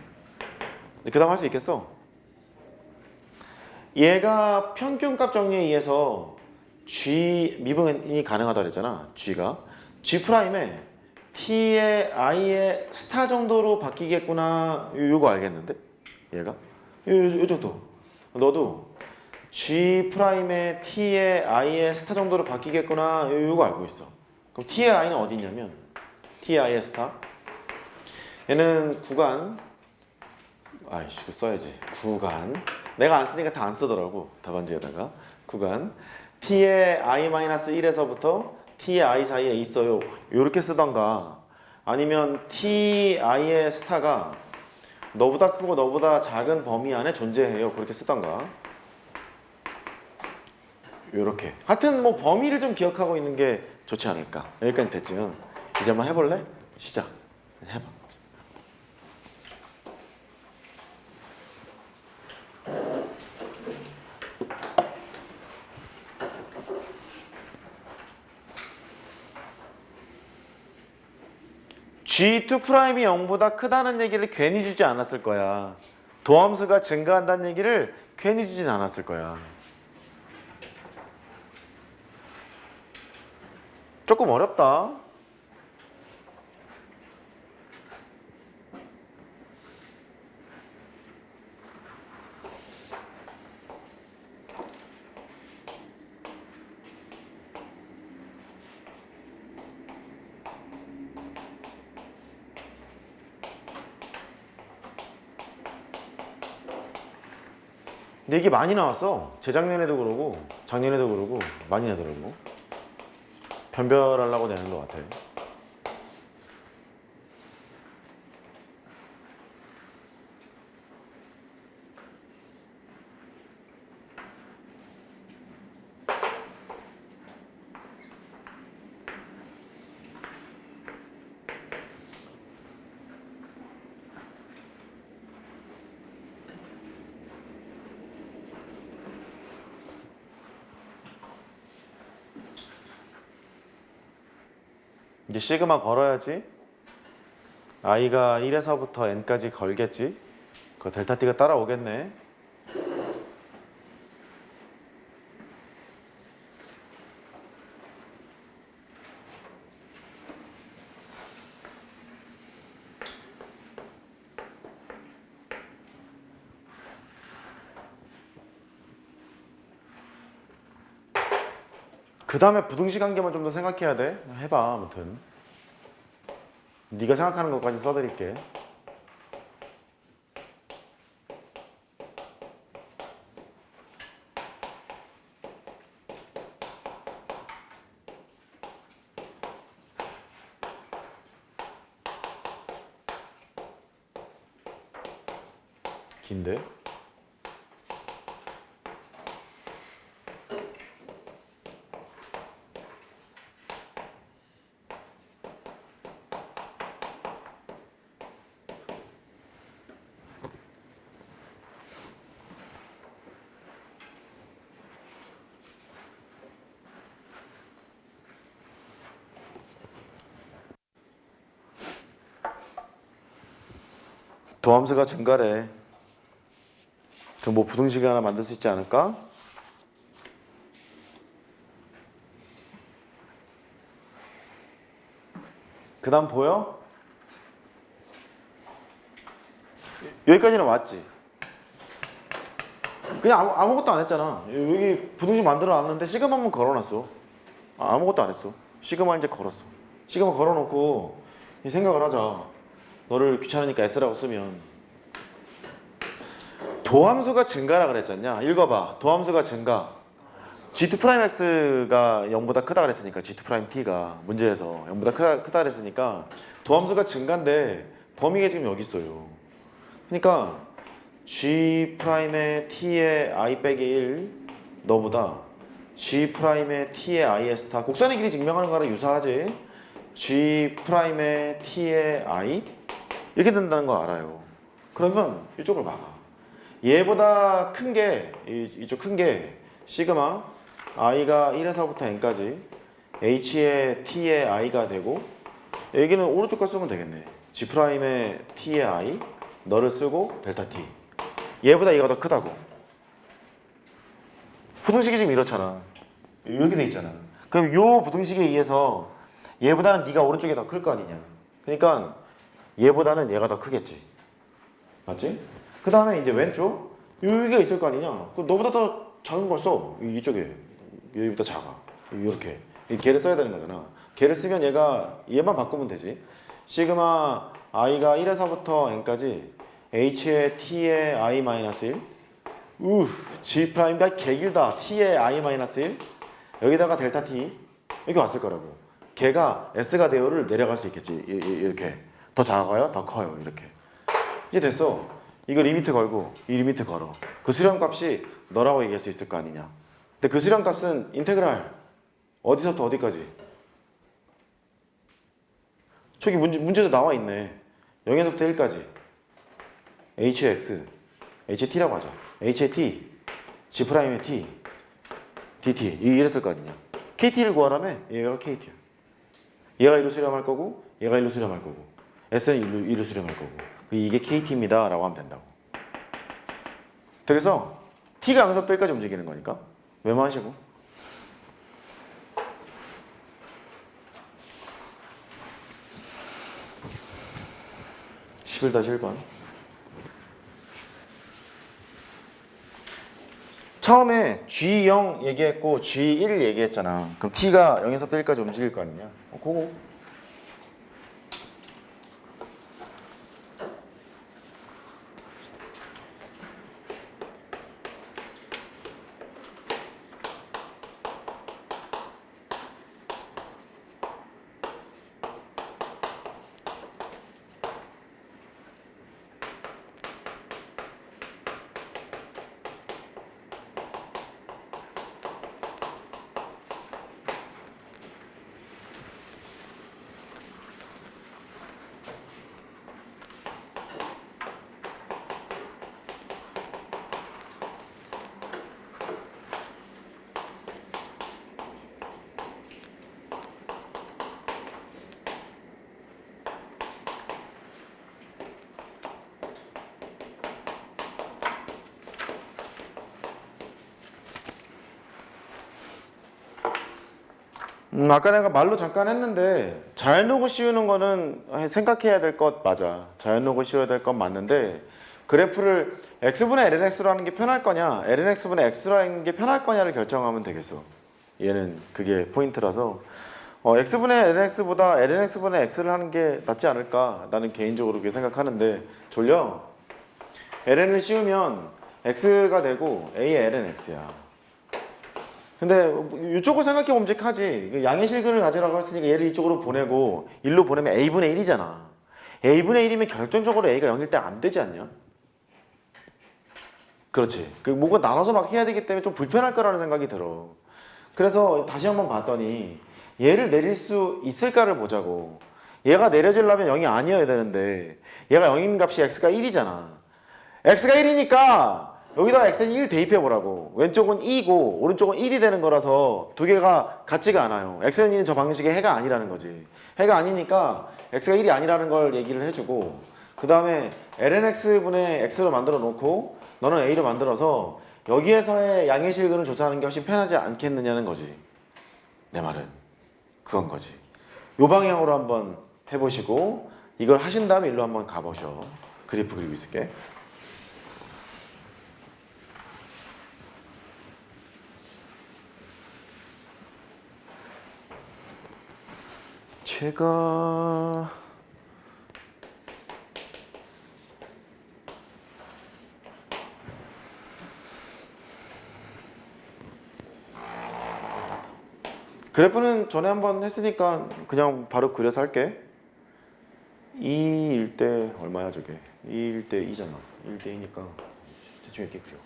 그 다음 할 수 있겠어? 얘가 평균값 정리에 의해서 g 미분이 가능하다 그랬잖아. g가 g 프라임에 t의 i의 스타 정도로 바뀌겠구나. 요거 알겠는데? 얘가 요 정도. 너도 g 프라임에 t의 i의 스타 정도로 바뀌겠구나. 요거 알고 있어. 그럼 t의 i는 어디 있냐면 t의 i의 스타 얘는 구간 아이씨 이거 써야지. 구간 내가 안 쓰니까 다 안 쓰더라고. 답안지에다가 구간 t의 i-1에서부터 t의 i 사이에 있어요. 요렇게 쓰던가 아니면 ti의 스타가 너보다 크고 너보다 작은 범위 안에 존재해요. 그렇게 쓰던가 요렇게 하여튼 뭐 범위를 좀 기억하고 있는 게 좋지 않을까. 여기까지 됐지. 이제 한번 해볼래? 시작. 해봐. G2 프라임이 0보다 크다는 얘기를 괜히 주지 않았을 거야. 도함수가 증가한다는 얘기를 괜히 주진 않았을 거야. 조금 어렵다. 근데 이게 많이 나왔어. 재작년에도 그러고 작년에도 그러고 많이 나더라고. 변별하려고 내는 것 같아. 이제 시그마 걸어야지. i가 1에서부터 n까지 걸겠지. 그 델타 t가 따라오겠네. 그 다음에 부등식 관계만 좀 더 생각해야 돼. 해봐 아무튼. 네가 생각하는 것까지 써드릴게. 긴데? 도함수가 증가래. 그럼 뭐 부등식 하나 만들 수 있지 않을까? 그 다음 보여? 여기까지는 왔지? 그냥 아무것도 안 했잖아. 여기 부등식 만들어 놨는데 시그마만 걸어놨어. 아무것도 안 했어. 시그마 이제 걸었어. 시그마 걸어놓고 생각을 하자. 너를 귀찮으니까 S라고 쓰면 도함수가 증가라 그랬잖냐. 읽어봐. 도함수가 증가. G2'X가 0보다 크다 그랬으니까 G2'T가 문제에서 0보다 크다 그랬으니까 도함수가 증가인데 범위가 지금 여기 있어요. 그러니까 G'의 T의 I 빼기 1 너보다 G'의 T의 I의 스타 곡선의 길이 증명하는 거랑 유사하지. G'의 T의 I 이렇게 된다는 거 알아요. 그러면 이쪽을 막아. 얘보다 큰 게 이쪽 큰 게 시그마 i가 1에서부터 n까지 h의 t의 i가 되고 여기는 오른쪽 걸 쓰면 되겠네. G'의 t의 i 너를 쓰고 델타 t 얘보다 얘가 더 크다고. 부등식이 지금 이렇잖아. 이렇게 돼 있잖아. 그럼 요 부등식에 의해서 얘보다는 네가 오른쪽이 더 클 거 아니냐. 그러니까 얘보다는 얘가 더 크겠지. 맞지? 그 다음에 이제 왼쪽 여기가 있을 거 아니냐. 그럼 너보다 더 작은 걸 써. 이쪽에 여기보다 작아. 이렇게 걔를 써야 되는 거잖아. 걔를 쓰면 얘만 바꾸면 되지. 시그마 i가 1에서부터 n까지 h의 t의 i-1 G'가 개길다. t의 i-1 여기다가 델타 t 여기 왔을 거라고. 걔가 s가 되어를 내려갈 수 있겠지. 이렇게 더 작아요? 더 커요? 이렇게. 이게 됐어. 이거 리미트 걸고 이 리미트 걸어. 그 수렴값이 너라고 얘기할 수 있을 거 아니냐. 근데 그 수렴값은 인테그랄 어디서부터 어디까지? 저기 문제도 나와 있네. 0에서부터 1까지 hx ht라고 하자. h의 t g'의 t dt 이랬을 거 아니냐. kt를 구하라며. 얘가 kt야. 얘가 1로 수렴할 거고 얘가 1로 수렴할 거고 s는 1로 수렴할 거고 이게 kt입니다 라고 하면 된다고. 그래서 t가 0에서부터 1까지 움직이는 거니까 메모하시고 11-1번 처음에 G0 얘기했고 G1 얘기했잖아. 그럼 t가 0에서부터 1까지 움직일 거 아니냐. 그거 아까 내가 말로 잠깐 했는데 자연로그 씌우는 거는 생각해야 될 것 맞아. 자연로그 씌워야 될 것 맞는데 그래프를 x분의 lnx로 하는 게 편할 거냐 lnx분의 x로 하는 게 편할 거냐를 결정하면 되겠어. 얘는 그게 포인트라서 x분의 lnx보다 lnx분의 x를 하는 게 낫지 않을까 나는 개인적으로 그렇게 생각하는데 졸려? ln을 씌우면 x가 되고 a의 lnx야. 근데 이쪽을 생각해 보면 직하지. 양의 실근을 가지라고 했으니까 얘를 이쪽으로 보내고 1로 보내면 a분의 1이잖아. a분의 1이면 결정적으로 a가 0일 때 안 되지 않냐? 그렇지. 그 뭐가 나눠서 막 해야 되기 때문에 좀 불편할 거라는 생각이 들어. 그래서 다시 한번 봤더니 얘를 내릴 수 있을까를 보자고. 얘가 내려지려면 0이 아니어야 되는데 얘가 0인 값이 x가 1이잖아. x가 1이니까 여기다가 x는 1 대입해 보라고. 왼쪽은 2고 오른쪽은 1이 되는 거라서 두 개가 같지가 않아요. x는 2는 저 방식의 해가 아니라는 거지. 해가 아니니까 x가 1이 아니라는 걸 얘기를 해주고 그 다음에 lnx분의 x로 만들어 놓고 너는 a로 만들어서 여기에서의 양의 실근을 조사하는 게 훨씬 편하지 않겠느냐는 거지. 내 말은 그건 거지. 요 방향으로 한번 해보시고 이걸 하신 다음에 일로 한번 가보셔. 그래프 그리고 있을게. 제가 그래프는 전에 한번 했으니까 그냥 바로 그려서 할게. 2일 때 얼마야 저게? 2일 때 2잖아. 1대 2니까 대충 이렇게 그려.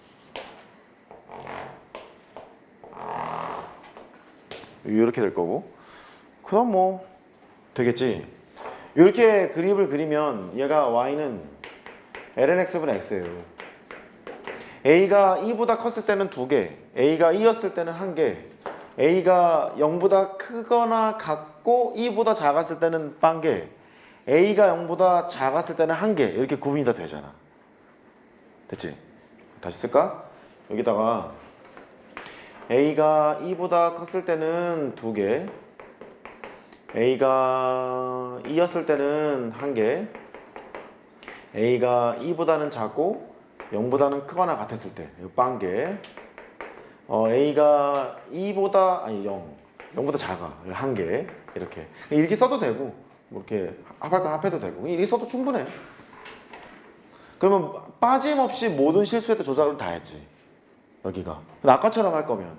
이렇게 될 거고. 그럼 뭐 되겠지. 이렇게 그립을 그리면 얘가 y는 lnx분의 x예요. a가 2보다 컸을 때는 2개, a가 2였을 때는 1개, a가 0보다 크거나 같고 2보다 작았을 때는 0개, a가 0보다 작았을 때는 1개 이렇게 구분이 다 되잖아. 됐지? 다시 쓸까? 여기다가 a가 2보다 컸을 때는 2개, a가 2였을 때는 1개, a가 2보다는 작고 0보다는 크거나 같았을 때 0개, a가 2보다 아니 0보다 작아 1개 이렇게 써도 되고 뭐 이렇게 합할 건 합해도 되고 이렇게 써도 충분해. 그러면 빠짐없이 모든 실수에 조작을 다 했지 여기가. 근데 아까처럼 할 거면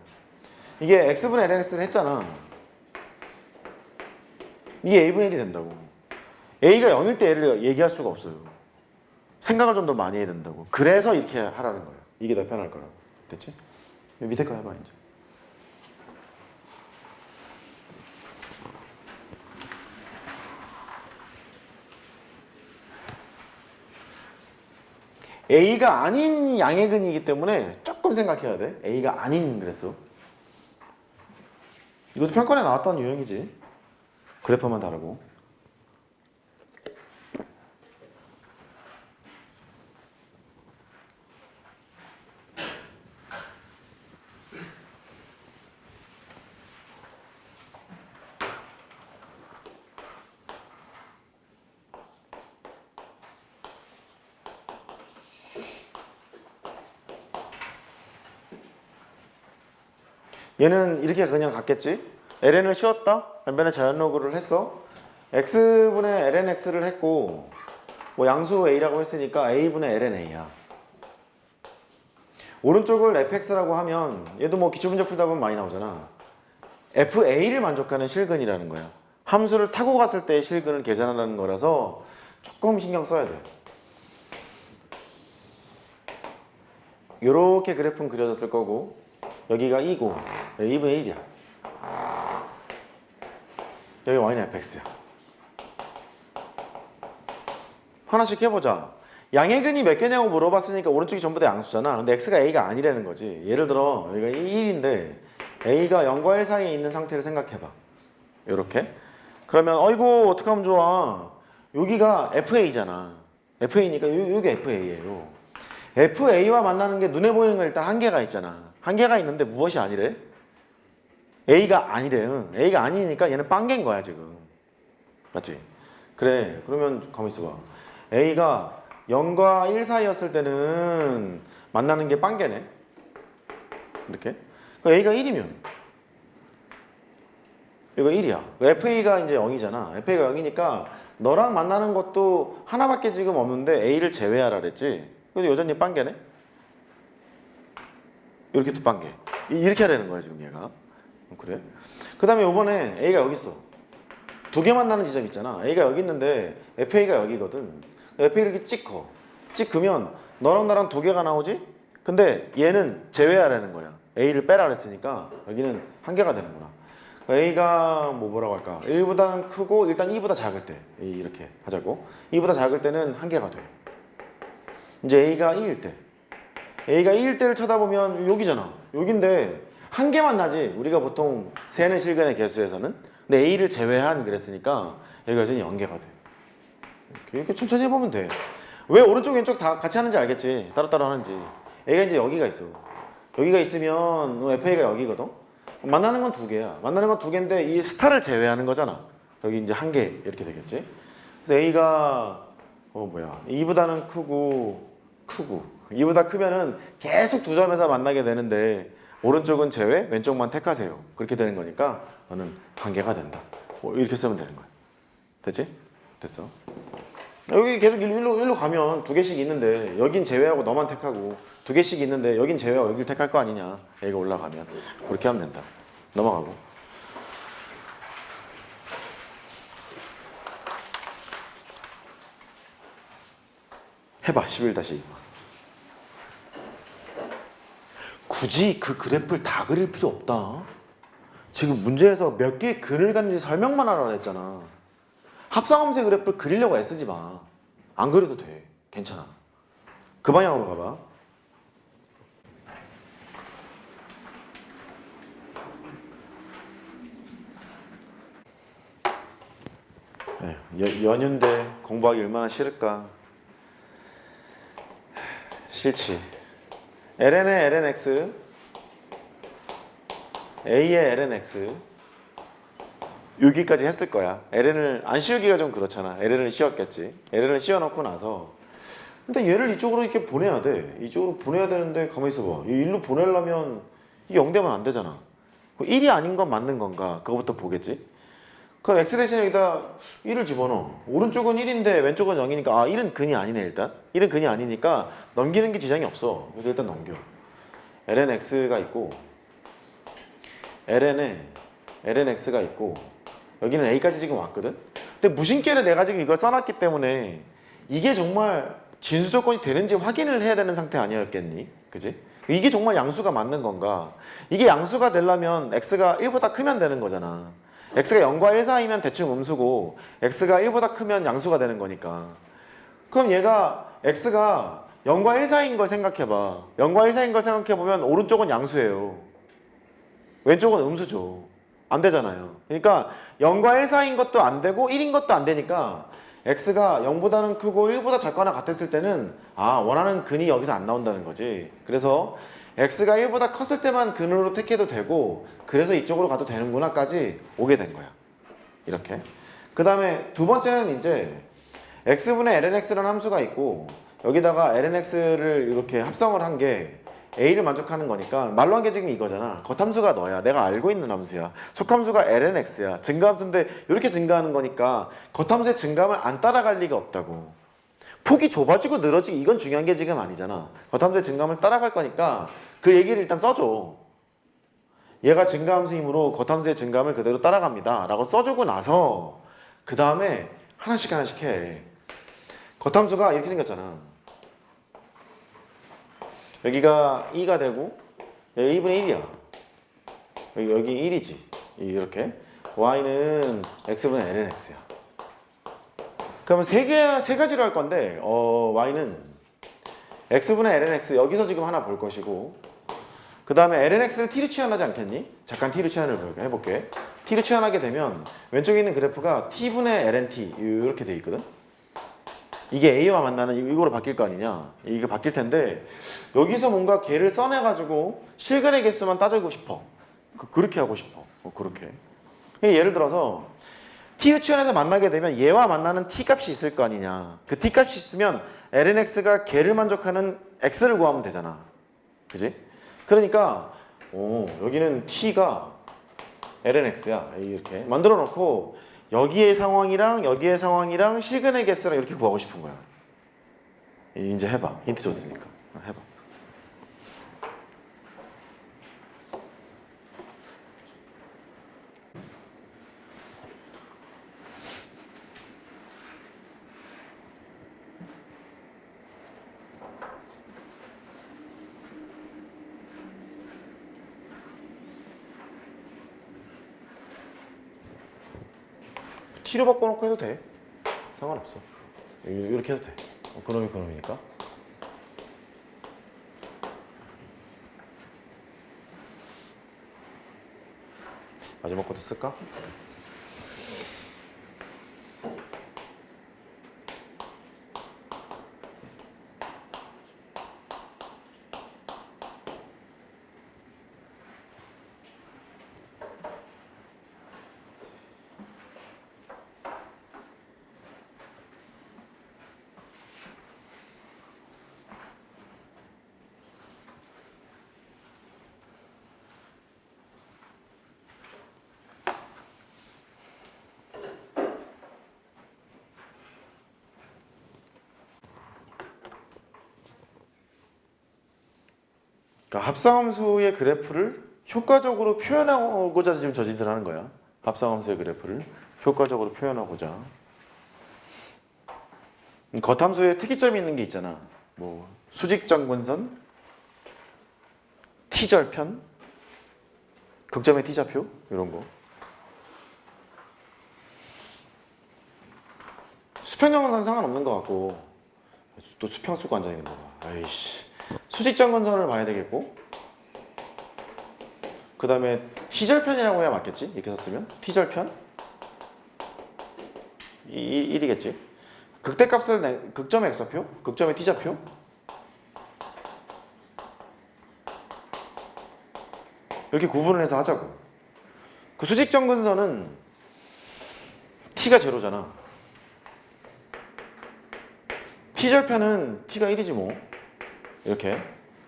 이게 x분의 lnx를 했잖아. 이게 a분의 1이 된다고. a가 0일 때 얘를 얘기할 수가 없어요. 생각을 좀 더 많이 해야 된다고. 그래서 이렇게 하라는 거야. 이게 더 편할 거라고. 됐지? 밑에 거 해봐 이제. a가 아닌 양의 근이기 때문에 조금 생각해야 돼. a가 아닌 그랬어. 이것도 평가에 나왔던 유형이지. 그래프만 다르고. 얘는 이렇게 그냥 갔겠지? ln을 씌웠다? 반면에 자연로그를 했어? x분의 lnx를 했고 뭐 양수 a라고 했으니까 a분의 lna야. 오른쪽을 fx라고 하면 얘도 뭐 기초분적 풀다 보면 많이 나오잖아. fa를 만족하는 실근이라는 거야. 함수를 타고 갔을 때의 실근을 계산하는 거라서 조금 신경 써야 돼. 요렇게 그래프는 그려졌을 거고 여기가 2고 2분의 1이야. 여기 y는 fx야. 하나씩 해보자. 양의 근이 몇 개냐고 물어봤으니까 오른쪽이 전부 다 양수잖아. 근데 x가 a가 아니라는 거지. 예를 들어 여기가 1인데 a가 0과 1 사이에 있는 상태를 생각해봐. 요렇게. 그러면 어이구 어떻게 하면 좋아. 여기가 fa잖아. fa니까 여기 fa예요. fa와 만나는 게 눈에 보이는 건 일단 한계가 있잖아. 한계가 있는데 무엇이 아니래? a가 아니래. a가 아니니까 얘는 빵개인 거야 지금. 맞지? 그래. 그러면 가만히 있어봐. a가 0과 1 사이였을 때는 만나는 게 빵개네. 이렇게. a가 1이면 이거 1이야. FA가 이제 0이잖아. FA가 0이니까 너랑 만나는 것도 하나밖에 지금 없는데 A를 제외하라 그랬지. 근데 여전히 빵개네. 이렇게 또 빵개. 이렇게 하라는 거야 지금 얘가. 그래. 그 다음에 이번에 A가 여기 있어. 두 개 만나는 지점 있잖아. A가 여기 있는데 FA가 여기거든. FA를 이렇게 찍어. 찍으면 너랑 나랑 두 개가 나오지? 근데 얘는 제외하라는 거야. A를 빼라 그랬으니까 여기는 한 개가 되는구나. A가 뭐라고 할까? 1보다 크고 일단 2보다 작을 때 이렇게 하자고. 2보다 작을 때는 한 개가 돼. 이제 A가 2일 때. A가 2일 때를 쳐다보면 여기잖아. 여긴데 한 개만 나지. 우리가 보통 세는 실근의 개수에서는. 근데 A를 제외한 그랬으니까 여기가 여전히 0개가 돼. 이렇게 천천히 해보면 돼. 왜 오른쪽 왼쪽 다 같이 하는지 알겠지? 따로따로 하는지. A가 이제 여기가 있어. 여기가 있으면 FA가 여기거든. 만나는 건 두 개야. 만나는 건 두 개인데 이 스타를 제외하는 거잖아. 여기 이제 한 개 이렇게 되겠지. 그래서 A가 2보다는 크고 2보다 크면은 계속 두 점에서 만나게 되는데 오른쪽은 제외, 왼쪽만 택하세요. 그렇게 되는 거니까 너는 한 개가 된다. 이렇게 쓰면 되는 거야. 됐지? 됐어. 여기 계속 일로 가면 두 개씩 있는데 여긴 제외하고 너만 택하고 두 개씩 있는데 여긴 제외하고 여길 택할 거 아니냐. A가 올라가면 그렇게 하면 된다. 넘어가고. 해봐. 11-2. 굳이 그 그래프를 다 그릴 필요 없다. 지금 문제에서 몇 개의 근을 갖는지 설명만 하라고 했잖아. 합성함수의 그래프를 그리려고 애쓰지 마. 안 그려도 돼. 괜찮아. 그 방향으로 가봐. 연휴인데 공부하기 얼마나 싫을까? 싫지. ln의 lnx, a의 lnx 여기까지 했을 거야. ln을 안 씌우기가 좀 그렇잖아. ln을 씌웠겠지. ln을 씌워놓고 나서 근데 얘를 이쪽으로 이렇게 보내야 돼. 이쪽으로 보내야 되는데 가만히 있어봐. 이 일로 보내려면 이게 0되면 안 되잖아. 1이 아닌 건 맞는 건가? 그거부터 보겠지. 그럼 x 대신 여기다 1을 집어넣어. 오른쪽은 1인데 왼쪽은 0이니까 1은 근이 아니네 일단. 1은 근이 아니니까 넘기는 게 지장이 없어. 그래서 일단 넘겨. lnx가 있고 lnx가 있고 여기는 a까지 지금 왔거든. 근데 무심결에 내가 지금 이걸 써놨기 때문에 이게 정말 진수 조건이 되는지 확인을 해야 되는 상태 아니었겠니? 그지? 이게 정말 양수가 맞는 건가? 이게 양수가 되려면 x가 1보다 크면 되는 거잖아. x가 0과 1 사이면 대충 음수고 x가 1보다 크면 양수가 되는 거니까. 그럼 얘가 x가 0과 1 사이인 걸 생각해봐. 0과 1 사이인 걸 생각해보면 오른쪽은 양수예요. 왼쪽은 음수죠. 안 되잖아요. 그러니까 0과 1 사이인 것도 안 되고 1인 것도 안 되니까 x가 0보다는 크고 1보다 작거나 같았을 때는 원하는 근이 여기서 안 나온다는 거지. 그래서 x가 1보다 컸을 때만 근으로 택해도 되고 그래서 이쪽으로 가도 되는구나까지 오게 된 거야. 이렇게. 그 다음에 두 번째는 이제 x분의 lnx라는 함수가 있고 여기다가 lnx를 이렇게 합성을 한 게 a를 만족하는 거니까 말로 한 게 지금 이거잖아. 겉함수가 너야. 내가 알고 있는 함수야. 속함수가 lnx야. 증가함수인데 이렇게 증가하는 거니까 겉함수의 증가함을 안 따라갈 리가 없다고. 폭이 좁아지고 늘어지고 이건 중요한 게 지금 아니잖아. 겉함수의 증가함을 따라갈 거니까 그 얘기를 일단 써줘. 얘가 증가함수이므로 겉함수의 증가함을 그대로 따라갑니다 라고 써주고 나서 그 다음에 하나씩 해. 겉함수가 이렇게 생겼잖아. 여기가 2가 되고 여기 2분의 1이야. 여기 1이지. 이렇게. y는 x분의 lnx야. 그러면 세 가지로 할 건데 y는 x분의 lnx 여기서 지금 하나 볼 것이고 그 다음에 lnx를 t로 치환하지 않겠니? 잠깐 t로 치환을 해볼게. t로 치환하게 되면 왼쪽에 있는 그래프가 t분의 lnt 이렇게 돼 있거든. 이게 a와 만나는 이거로 바뀔 거 아니냐. 이게 바뀔 텐데 여기서 뭔가 걔를 써내가지고 실근의 개수만 따지고 싶어. 그렇게 하고 싶어. 그렇게. 예를 들어서 t 유치원에서 만나게 되면 얘와 만나는 t 값이 있을 거 아니냐. 그 t 값이 있으면 lnx가 걔를 만족하는 x를 구하면 되잖아. 그지? 그러니까 여기는 t가 lnx야. 이렇게 만들어 놓고 여기의 상황이랑 여기의 상황이랑 실근의 개수랑 이렇게 구하고 싶은 거야. 이제 해봐. 힌트 줬으니까 해봐. t로 바꿔놓고 해도 돼. 상관없어. 이렇게 해도 돼. 그놈이니까. 마지막 것도 쓸까? 그러니까 합성함수의 그래프를 효과적으로 표현하고자 지금 저 짓을 하는 거야. 합성함수의 그래프를 효과적으로 표현하고자. 겉함수에 특이점이 있는 게 있잖아. 뭐 수직정근선, t절편, 극점의 t좌표 이런 거. 수평정근선 상관없는 것 같고 또 수평수가 앉아 있는 거 봐. 아이씨. 수직정근선을 봐야 되겠고, 그 다음에 t절편이라고 해야 맞겠지? 이렇게 썼으면 t절편 1이겠지. 극대값을 극점의 x좌표, 극점의 t좌표, 이렇게 구분을 해서 하자고. 그 수직정근선은 t가 제로잖아. t절편은 t가 1이지 뭐. 이렇게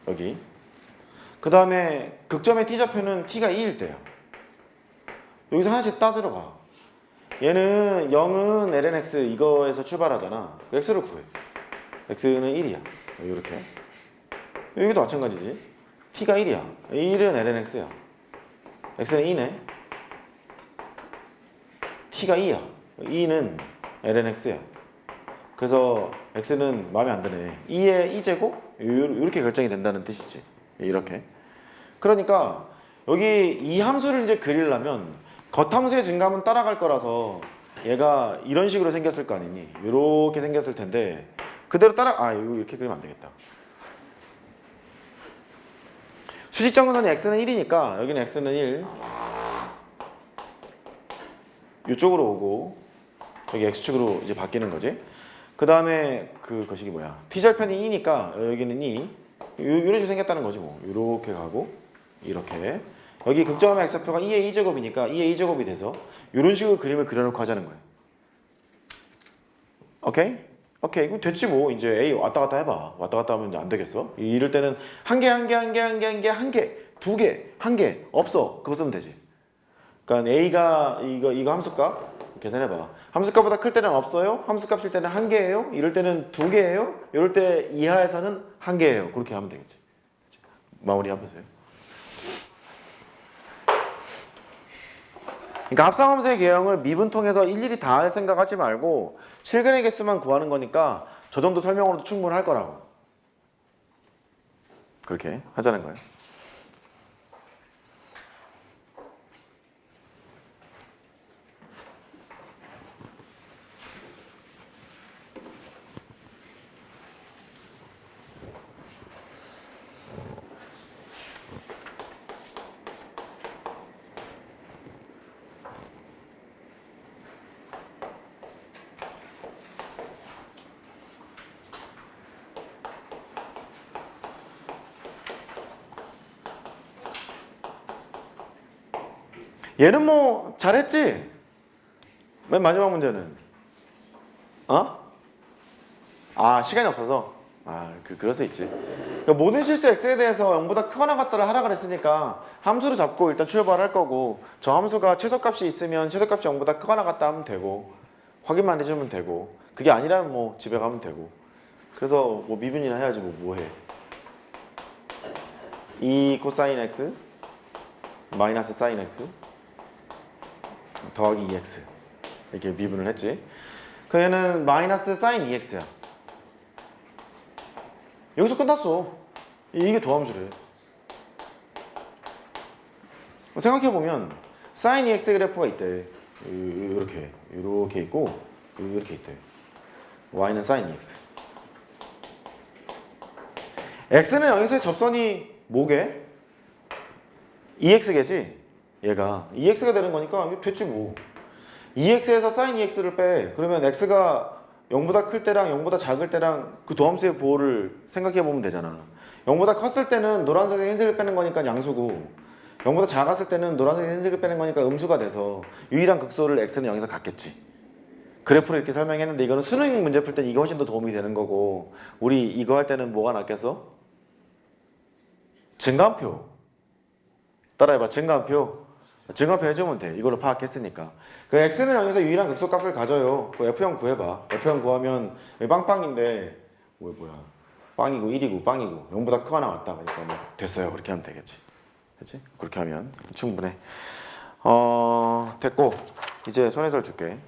여기. 그 다음에 극점의 t좌표는 t가 2일 때야. 여기서 하나씩 따지러 가. 얘는 0은 lnx 이거에서 출발하잖아. x를 구해. x는 1이야. 이렇게. 여기도 마찬가지지. t가 1이야. 1은 lnx야. x는 2네. t가 2야. 2는 lnx야. 그래서 x는 마음에 안 드네. 2의 2제곱? 이렇게 결정이 된다는 뜻이지. 이렇게. 그러니까 여기 이 함수를 이제 그리려면 겉함수의 증가하면 따라갈 거라서 얘가 이런 식으로 생겼을 거 아니니? 이렇게 생겼을 텐데 그대로 이거 이렇게 그리면 안 되겠다. 수직정근선이 x는 1이니까 여기는 x는 1. 이쪽으로 오고 여기 x축으로 이제 바뀌는 거지. 그 다음에 그 거식이 뭐야? t절편이 2니까 여기는 2. 이런 식으로 생겼다는 거지 뭐. 이렇게 가고 이렇게. 여기 극점의 x좌표가 2의 2제곱이니까 2의 2제곱이 돼서 이런 식으로 그림을 그려놓고 하자는 거야. 오케이? 오케이. 그럼 됐지 뭐. 이제 A 왔다 갔다 해봐. 왔다 갔다 하면 안 되겠어? 이럴 때는 한 개, 두 개, 한 개 없어. 그거 쓰면 되지. 그러니까 A가 이거 함수값 계산해봐. 함수값보다 클 때는 없어요. 함수값일 때는 한 개예요. 이럴 때는 두 개예요. 이럴 때 이하에서는 한 개예요. 그렇게 하면 되겠지. 마무리 해보세요. 그러니까 합성함수의 개형을 미분통해서 일일이 다 할 생각하지 말고 실근의 개수만 구하는 거니까 저 정도 설명으로도 충분할 거라고. 그렇게 하자는 거예요. 얘는 뭐 잘했지? 맨 마지막 문제는 시간이 없어서 그럴 수 있지. 그러니까 모든 실수 x에 대해서 0보다 크거나 같다를 하라 그랬으니까 함수를 잡고 일단 출발할 거고 저 함수가 최소값이 있으면 최소값이 0보다 크거나 같다 하면 되고 확인만 해주면 되고 그게 아니라면 뭐 집에 가면 되고 그래서 뭐 미분이나 해야지 뭐해. 2 코사인 x 마이너스 사인 x 더하기 2x 이렇게 미분을 했지. 그 얘는 마이너스 사인 2x야. 여기서 끝났어. 이게 도함수래. 생각해보면 사인 2x 그래프가 있대. 이렇게 있고 이렇게 있대. y는 사인 2x. x는 여기서의 접선이 뭐게? 2x겠지? 얘가 2x가 되는 거니까 이거 됐지 뭐. 2x에서 사인 2x를 빼. 그러면 x가 0보다 클 때랑 0보다 작을 때랑 그 도함수의 부호를 생각해 보면 되잖아. 0보다 컸을 때는 노란색에 흰색을 빼는 거니까 양수고 0보다 작았을 때는 노란색에 흰색을 빼는 거니까 음수가 돼서 유일한 극소를 x는 0에서 갖겠지. 그래프를 이렇게 설명했는데 이거는 수능 문제 풀 때는 이게 훨씬 더 도움이 되는 거고 우리 이거 할 때는 뭐가 낫겠어? 증가함표. 따라해봐. 증가함표. 증가함표 해주면 돼. 이걸로 파악했으니까. 그 x는 0에서 유일한 극소값을 가져요. 그 f0 구해봐. f0 구하면 여기 빵빵인데 뭐야 빵이고 1이고 빵이고 0보다 크거나 같다. 그러니까 뭐 됐어요. 그렇게 하면 되겠지. 그치? 그렇게 하면 충분해. 됐고 이제 손해설 줄게.